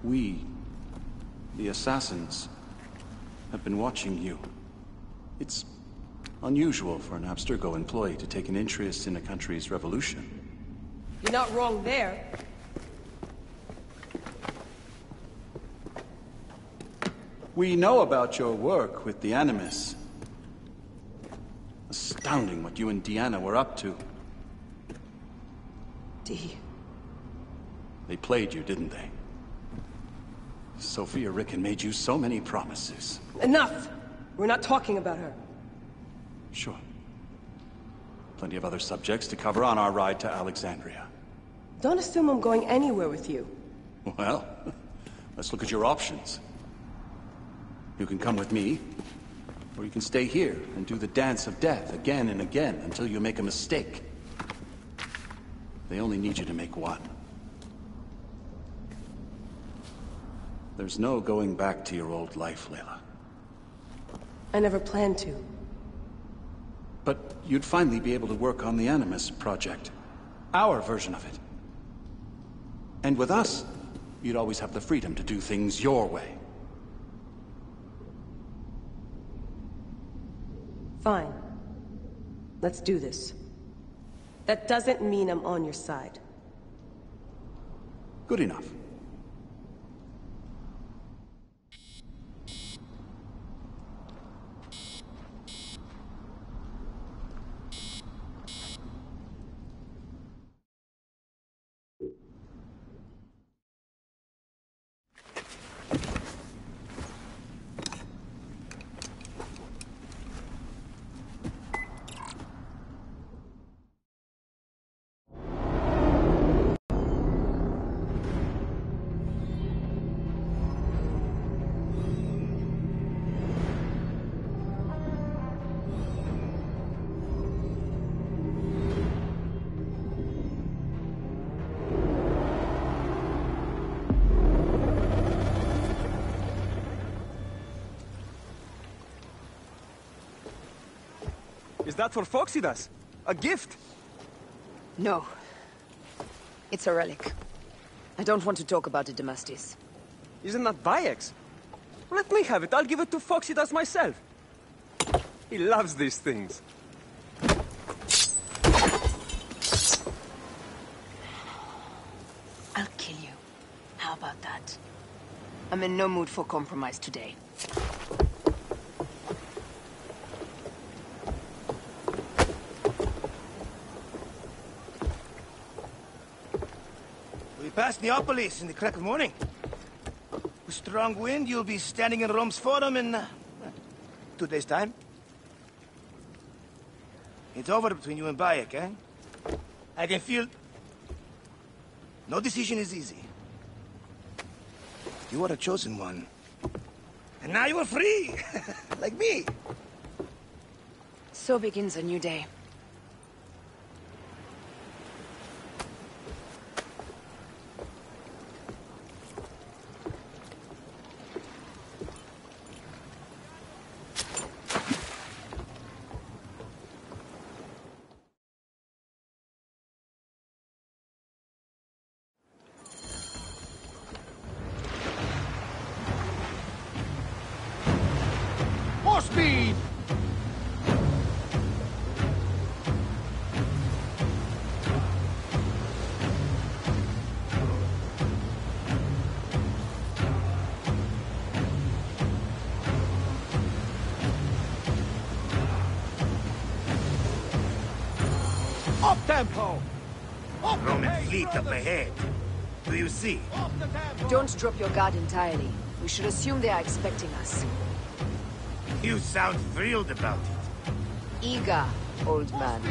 S21: We, the assassins, have been watching you. It's unusual for an Abstergo employee to take an interest in a country's revolution.
S9: You're not wrong there.
S21: We know about your work with the Animus. Astounding what you and Deanna were up to.
S9: Dee.
S21: They played you, didn't they? Sophia Ricken made you so many promises.
S9: Enough! We're not talking about her.
S21: Sure. Plenty of other subjects to cover on our ride to Alexandria.
S9: Don't assume I'm going anywhere with you.
S21: Well, let's look at your options. You can come with me, or you can stay here and do the dance of death again and again until you make a mistake. They only need you to make one. There's no going back to your old life, Layla.
S9: I never planned to.
S21: But you'd finally be able to work on the Animus project. Our version of it. And with us, you'd always have the freedom to do things your way.
S9: Fine. Let's do this. That doesn't mean I'm on your side.
S21: Good enough.
S2: Is that for Phoxidas? A gift?
S8: No. It's a relic. I don't want to talk about it, Damastis.
S2: Isn't that Bayek's? Let me have it. I'll give it to Phoxidas myself. He loves these things.
S8: I'll kill you. How about that? I'm in no mood for compromise today.
S10: We pass Neapolis in the crack of morning. With strong wind, you'll be standing in Rome's Forum in 2 days' time. It's over between you and Bayek, eh? I can feel... No decision is easy. You are a chosen one. And now you are free! Like me!
S8: So begins a new day.
S10: Speed! Up tempo! Roman fleet up ahead. Do you see?
S8: Don't drop your guard entirely. We should assume they are expecting us.
S10: You sound thrilled about it.
S8: Eager, old man.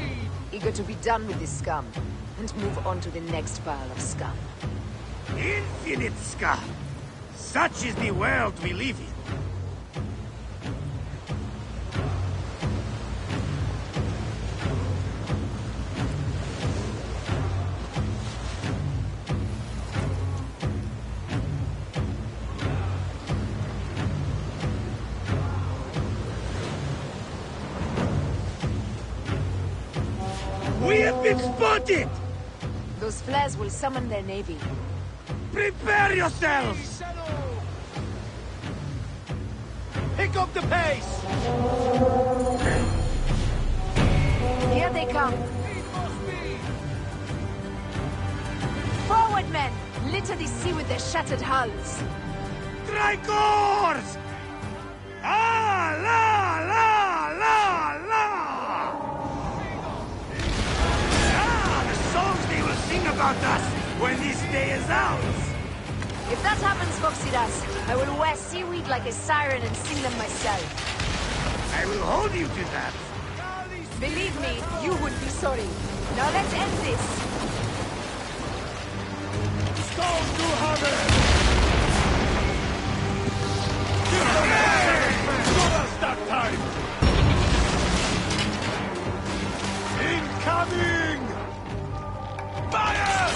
S8: Eager to be done with this scum, and move on to the next pile of scum.
S10: Infinite scum! Such is the world we live in. We have been spotted!
S8: Those flares will summon their navy.
S10: Prepare yourselves! Pick up the pace!
S8: Here they come. Forward, men! Litter the sea with their shattered hulls.
S10: Tricors! Ah, la, la, la, la! Songs they will sing about us when this day is ours.
S8: If that happens, Phoxidas, I will wear seaweed like a siren and sing them myself.
S10: I will hold you to that.
S8: Believe me, you would be sorry. Now let's end this.
S10: Stone to Harvard! Give us that time! Incoming! Fire!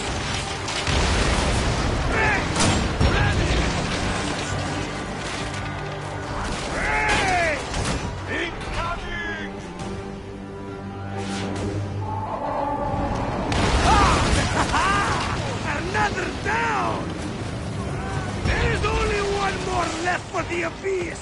S10: Incoming! Another down! There is only one more left for the abyss!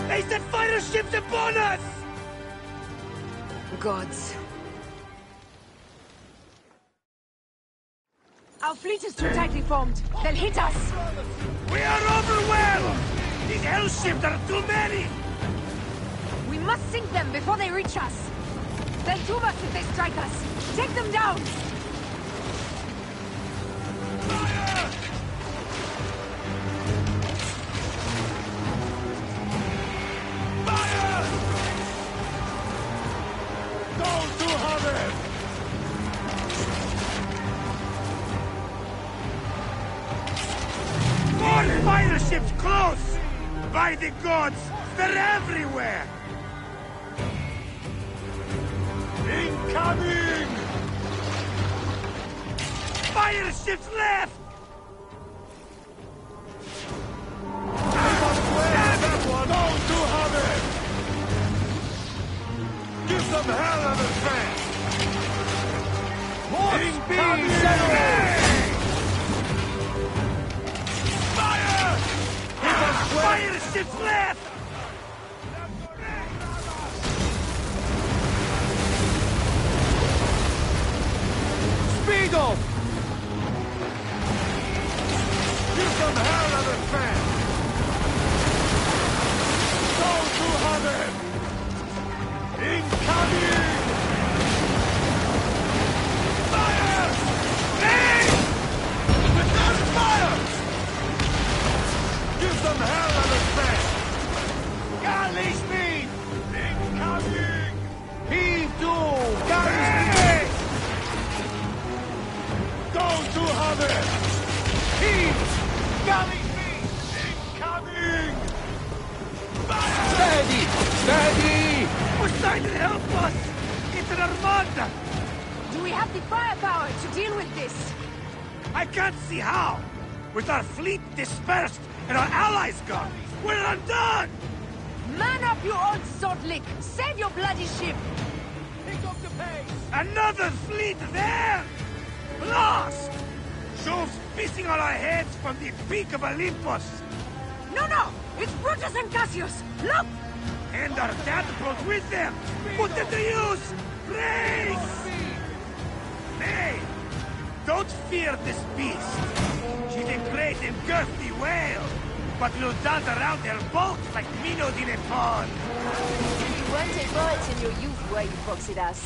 S10: They set fighter ships upon us!
S8: Gods. Our fleet is too tightly formed. They'll hit us!
S10: We are overwhelmed! These hell ships are too many!
S8: We must sink them before they reach us! They'll doom us if they strike us! Take them down!
S10: Fire! Fire! Go to Harvard! More fire ships close! By the gods, they're everywhere! Incoming! Fire ships left!
S20: Don't do Harvey! Give some hell of a fan!
S10: More speed, General!
S20: Fire!
S10: Fire ships left! Speed off!
S20: Give some hell of a fan! Don't do Harvey! Incoming! Fire! Hey! Return fire! Give some hell of a fan!
S10: Galley speed!
S20: Incoming!
S10: Heave to! Galley speed!
S20: Don't do Harvey!
S10: Heave! Galley speed!
S20: Incoming!
S10: Steady! Steady! Poseidon, help us! It's an armada!
S8: Do we have the firepower to deal with this?
S10: I can't see how! With our fleet dispersed and our allies gone, we're undone!
S8: Man up, you old sotlick! Save your bloody ship!
S10: Pick up the pace! Another fleet there! Lost! Jove's pissing on our heads from the peak of Olympus!
S8: No, no! It's Brutus and Cassius! Look!
S10: And our catapult with them! Put them to use! Race! Nay! Don't fear this beast! She's a great and girthy whale, but will dance around her bulk like minnows in a pond!
S8: You weren't a poet in your youth, were you, Phoxidas?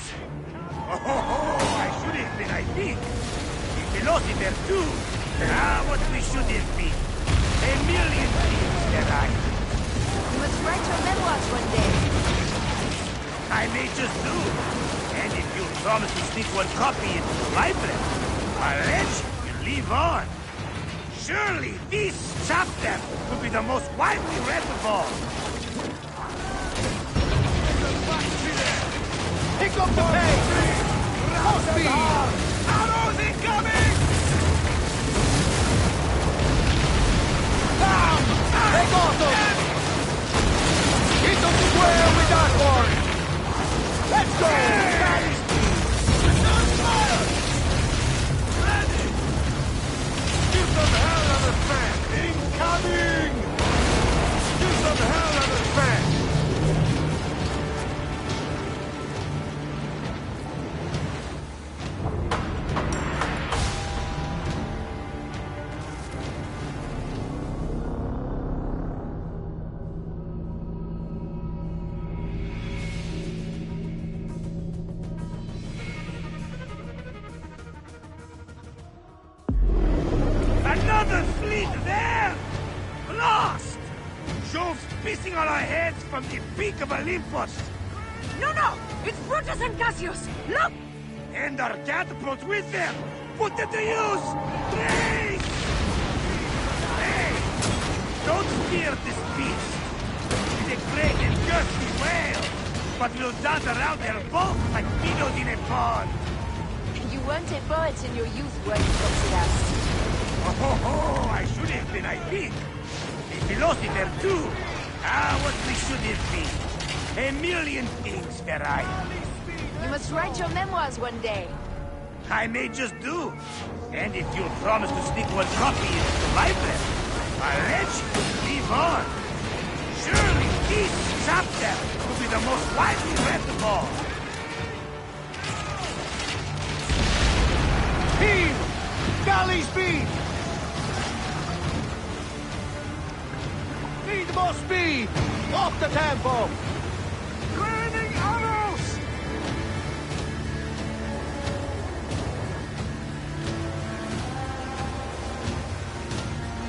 S10: Oh, I should have been, I think. The philosopher too. Ah, what we should have been. A million things that
S8: You must write your memoirs one day.
S10: I may just do. And if you'll promise to sneak one copy into the library, I'll let you live on. Surely this chapter will be the most widely read of all. Pick up the pace! Full speed! Arrows incoming! Down! Take off them! Get them to square with that one! Let's go! Ready!
S20: Give some hell of a fan! Incoming! Give some hell of a fan!
S10: Another fleet there! Lost! Jove's pissing on our heads from the peak of Olympus!
S8: No, no! It's Brutus and Cassius! Look!
S10: And our catapults with them! Put them to use! Race! Hey! Don't fear this beast! She's a great and thirsty whale, but will dance around her bulk like minnows in a pond!
S8: You weren't a poet in your youth, were you, Phoxidas?
S10: Oh, I should have been, I think. A philosopher, too. Ah, what we should have been. A million things, Ferai.
S8: You must write your memoirs one day.
S10: I may just do. And if you'll promise to sneak one copy into the library, I'll let you live on. Surely this chapter will be the most widely read of all. Heave! Galley speed! Need more speed! Off the tempo! Raining arrows!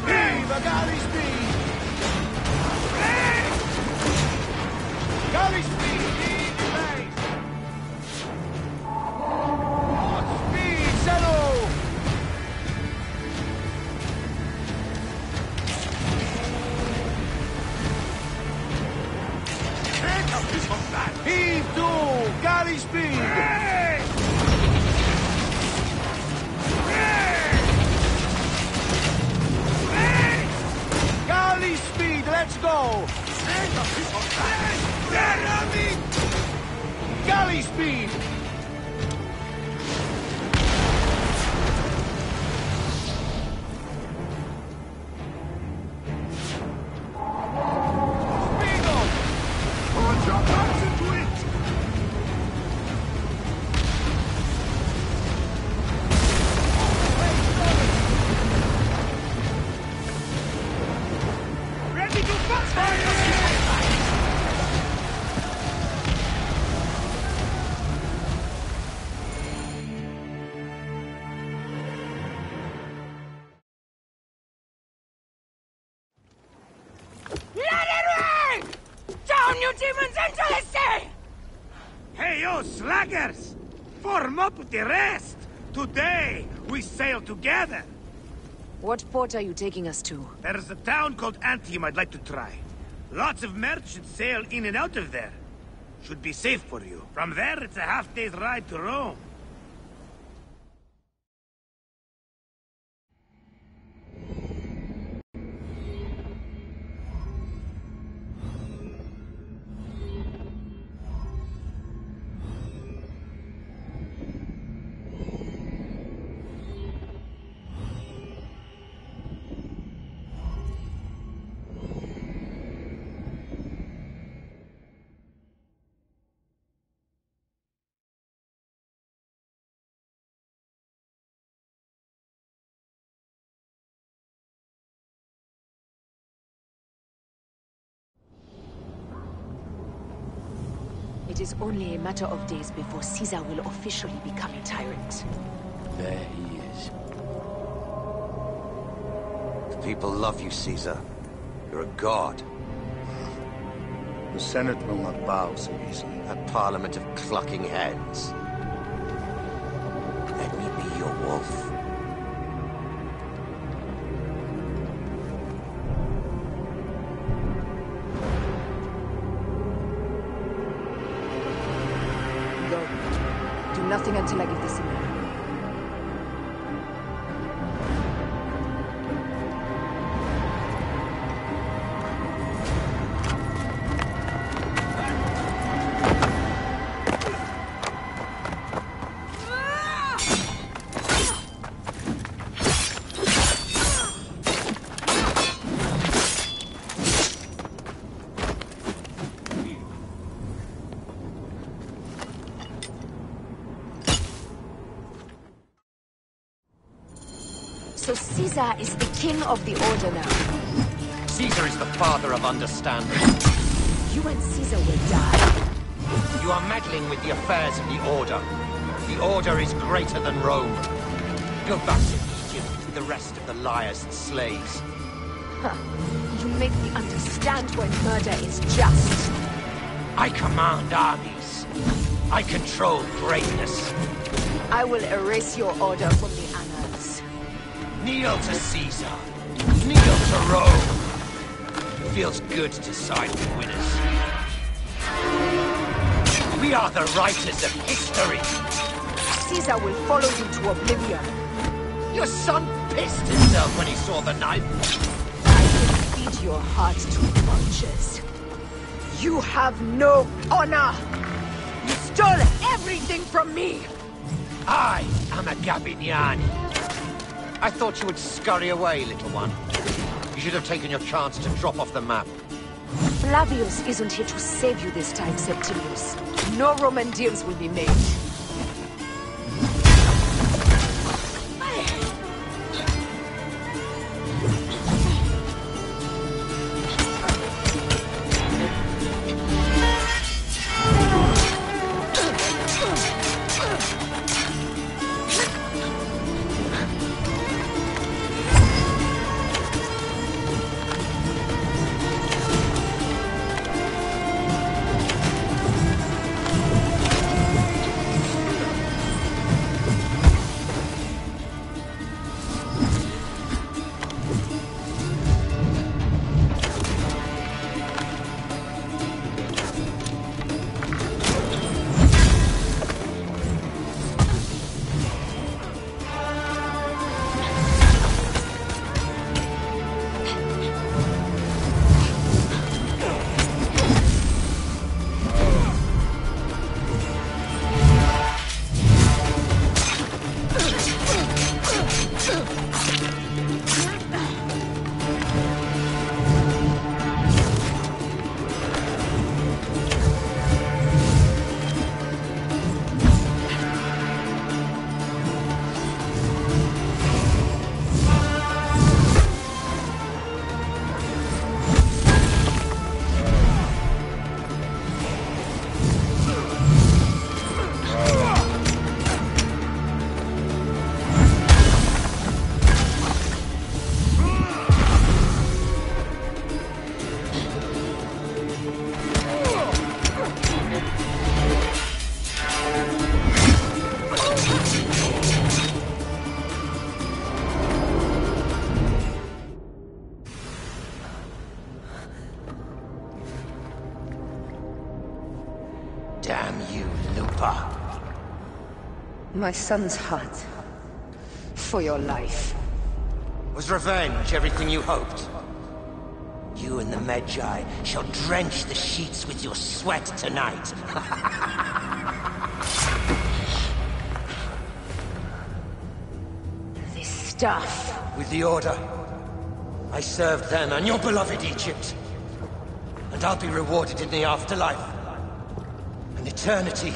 S10: Heave a galley speed! Galley speed! Need pace! More speed, Zeno! You slackers! Form up with the rest! Today, we sail together!
S8: What port are you taking us to?
S10: There's a town called Antium I'd like to try. Lots of merchants sail in and out of there. Should be safe for you. From there, it's a half-day's ride to Rome.
S8: It is only a matter of days before Caesar will officially become a tyrant.
S3: There he is. The people love you, Caesar. You're a god.
S12: The Senate will not bow so easily.
S3: A parliament of clucking hens. Let me be your wolf.
S8: Nothing until I give the signal. So Caesar is the king of the Order now.
S3: Caesar is the father of understanding.
S8: You and Caesar will die.
S3: You are meddling with the affairs of the Order. The Order is greater than Rome. Go back to Egypt with the rest of the liars and slaves.
S8: Huh. You make me understand when murder is just.
S3: I command armies. I control greatness.
S8: I will erase your order from the annals.
S3: Kneel to Caesar. Kneel to Rome. Feels good to side with winners. We are the writers of history.
S8: Caesar will follow you to oblivion.
S3: Your son pissed himself when he saw the knife.
S8: I will feed your heart to vultures. You have no honor. You stole everything from me.
S3: I am a Gabiniani. I thought you would scurry away, little one. You should have taken your chance to drop off the map.
S8: Flavius isn't here to save you this time, Septimius. No Roman deals will be made. My son's heart. For your life.
S3: Was revenge everything you hoped? You and the Medjay shall drench the sheets with your sweat tonight.
S8: This stuff.
S3: With the Order, I served then on your beloved Egypt. And I'll be rewarded in the afterlife. An eternity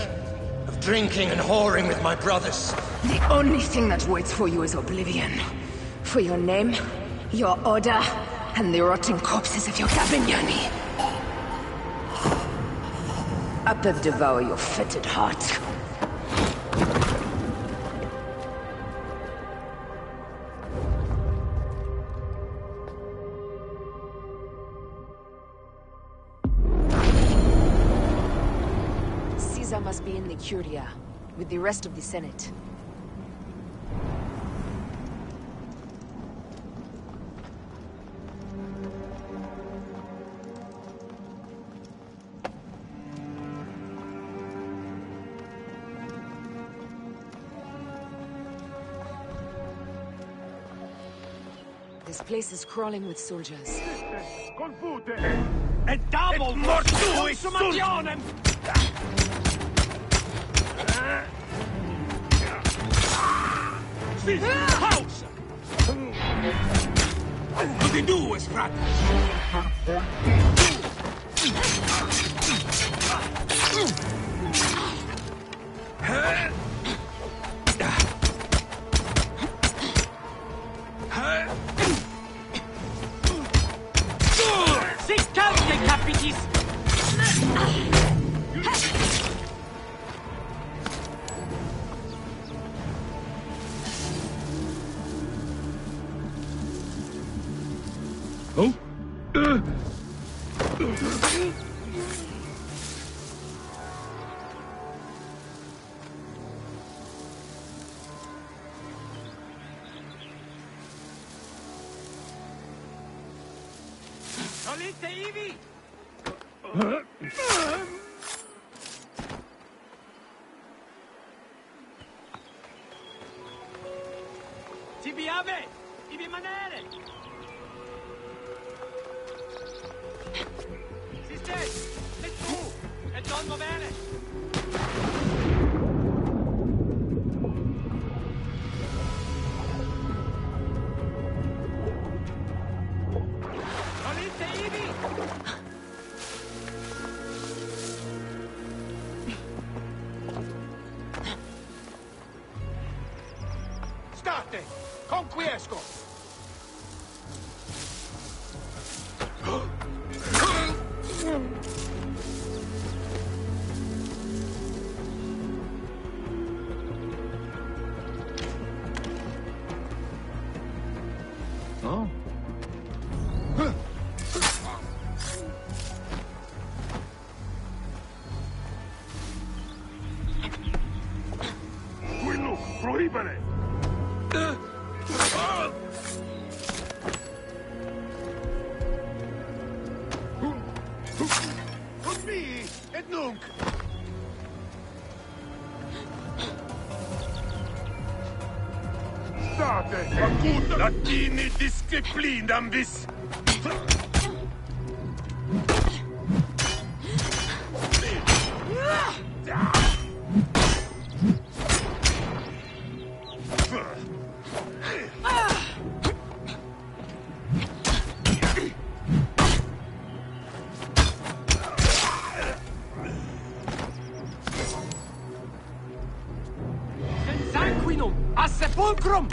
S3: of drinking and whoring with my brothers.
S8: The only thing that waits for you is oblivion. For your name, your Order, and the rotting corpses of your Gabignani. Up and devour your fetid heart. Caesar must be in the Curia, with the rest of the Senate. This place is crawling with soldiers.
S10: E double mortu consumationem! Pausa! Tutti due, frate!
S1: Si cambia, capitis!
S10: Oh?
S1: Solite ivi! Tibi ave! Ibi manere! Si stai! E tu! E donno bene! Solite ivi!
S10: State! Conquiesco!
S1: Oh?
S10: Quello proibere! Con me, et nunc! State! Acut latini disciplinam vis!
S1: Sanguinum! A sepulcrum!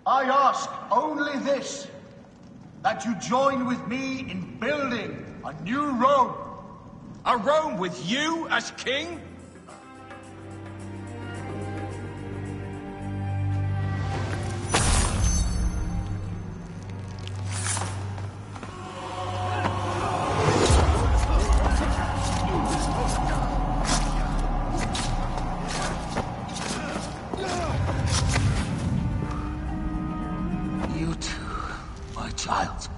S11: I ask only this, that you join with me in building
S10: A new Rome! A Rome with you as king?
S3: You too, my child.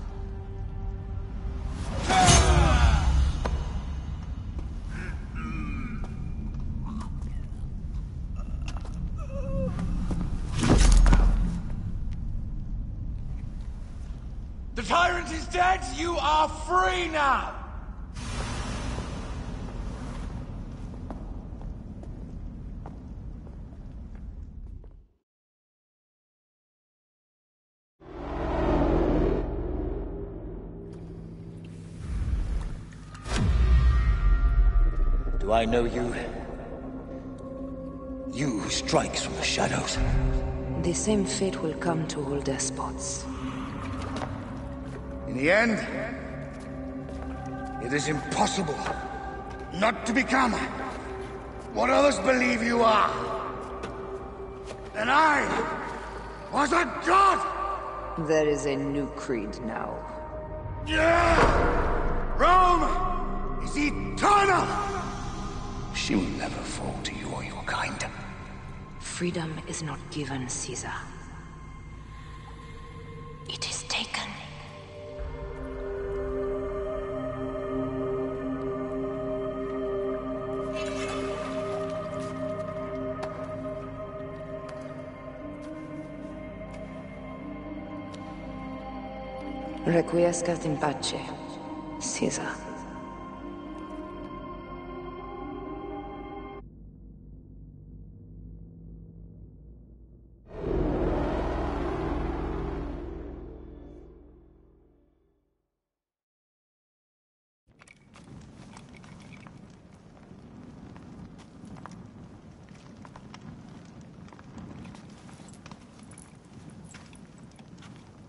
S17: The tyrant is dead! You are free now!
S3: Do I know you? You who strikes from the shadows.
S8: The same fate will come to all despots.
S12: In the end, it is impossible not to become what others believe you are. And I was a god!
S8: There is a new creed now.
S12: Rome is eternal!
S3: She will never fall to you or your kind.
S8: Freedom is not given, Caesar. It is taken. Requiescat in pace, Caesar.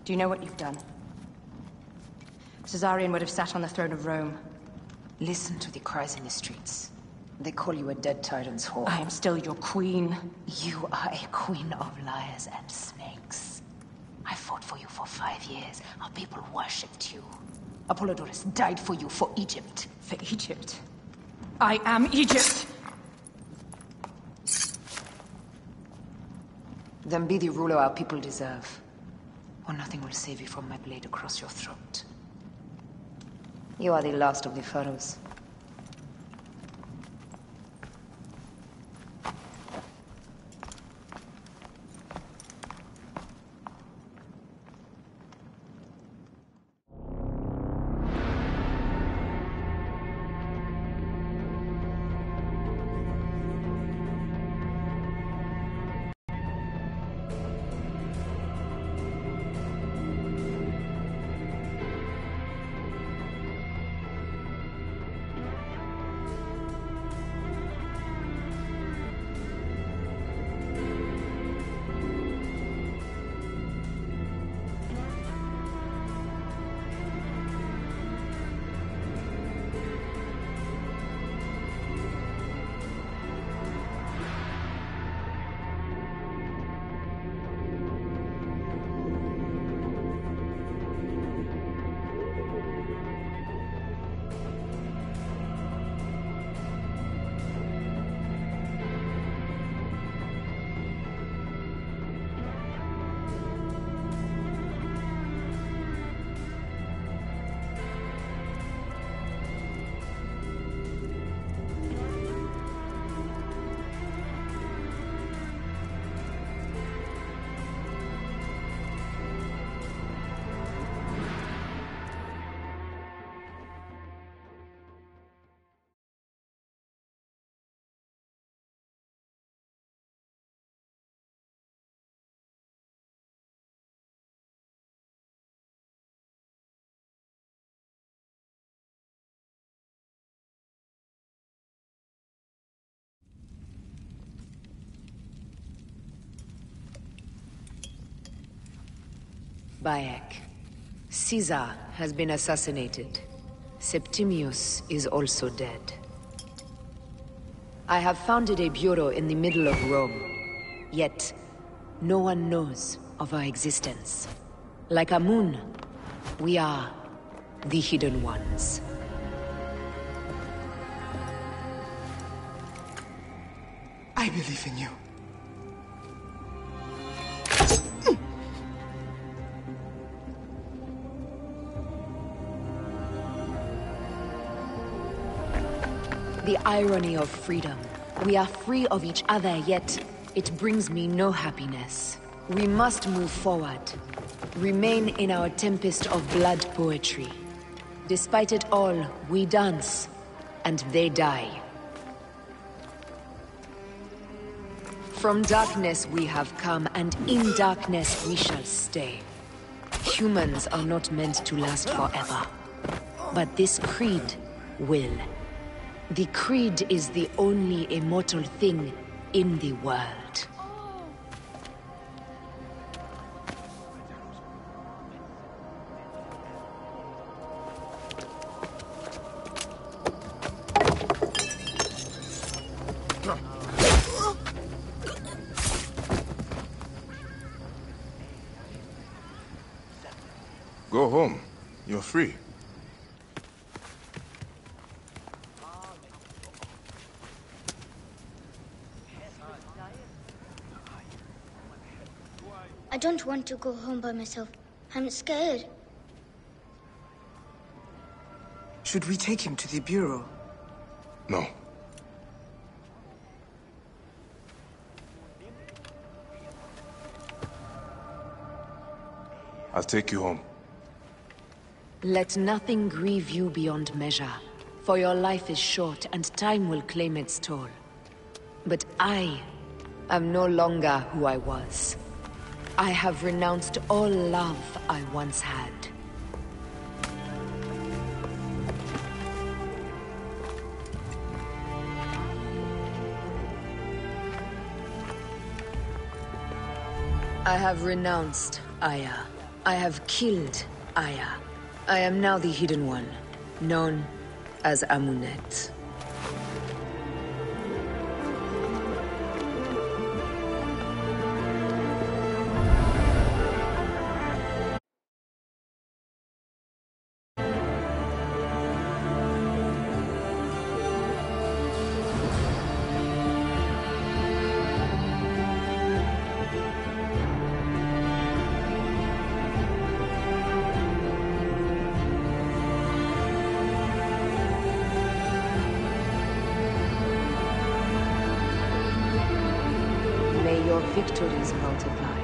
S11: Do you know what you've done? Caesarion would have sat on the throne of Rome.
S8: Listen to the cries in the streets. They call you a dead tyrant's whore.
S11: I am still your queen.
S8: You are a queen of liars and snakes. I fought for you for 5 years. Our people worshipped you. Apollodorus died for you, for Egypt.
S11: For Egypt? I am Egypt!
S8: Then be the ruler our people deserve. Or nothing will save you from my blade across your throat. You are the last of the pharaohs. Bayek. Caesar has been assassinated. Septimius is also dead. I have founded a bureau in the middle of Rome, yet no one knows of our existence. Like Amun, we are the Hidden Ones.
S9: I believe in you.
S8: The irony of freedom. We are free of each other, yet it brings me no happiness. We must move forward. Remain in our tempest of blood poetry. Despite it all, we dance, and they die. From darkness we have come, and in darkness we shall stay. Humans are not meant to last forever. But this creed will. The creed is the only immortal thing in the world.
S6: Go home. You're free.
S18: I don't want to go home by myself. I'm scared.
S9: Should we take him to the Bureau?
S6: No. I'll take you home.
S8: Let nothing grieve you beyond measure, for your life is short and time will claim its toll. But I am no longer who I was. I have renounced all love I once had. I have renounced Aya. I have killed Aya. I am now the Hidden One, known as Amunet. Victories multiply.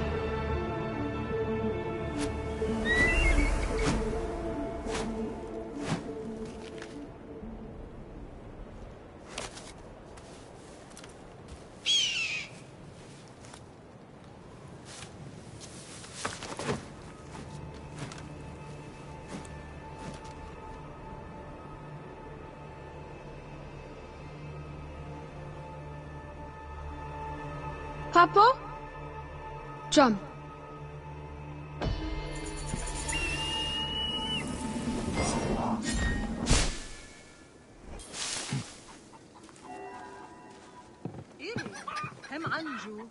S13: Papa? Jump.
S9: هم عنجو.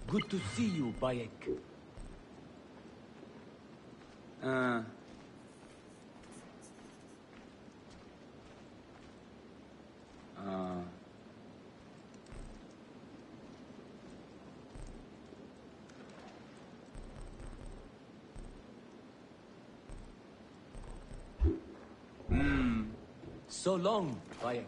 S14: Good to see you, Bayek. So long, Bayek.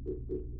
S7: Thank you.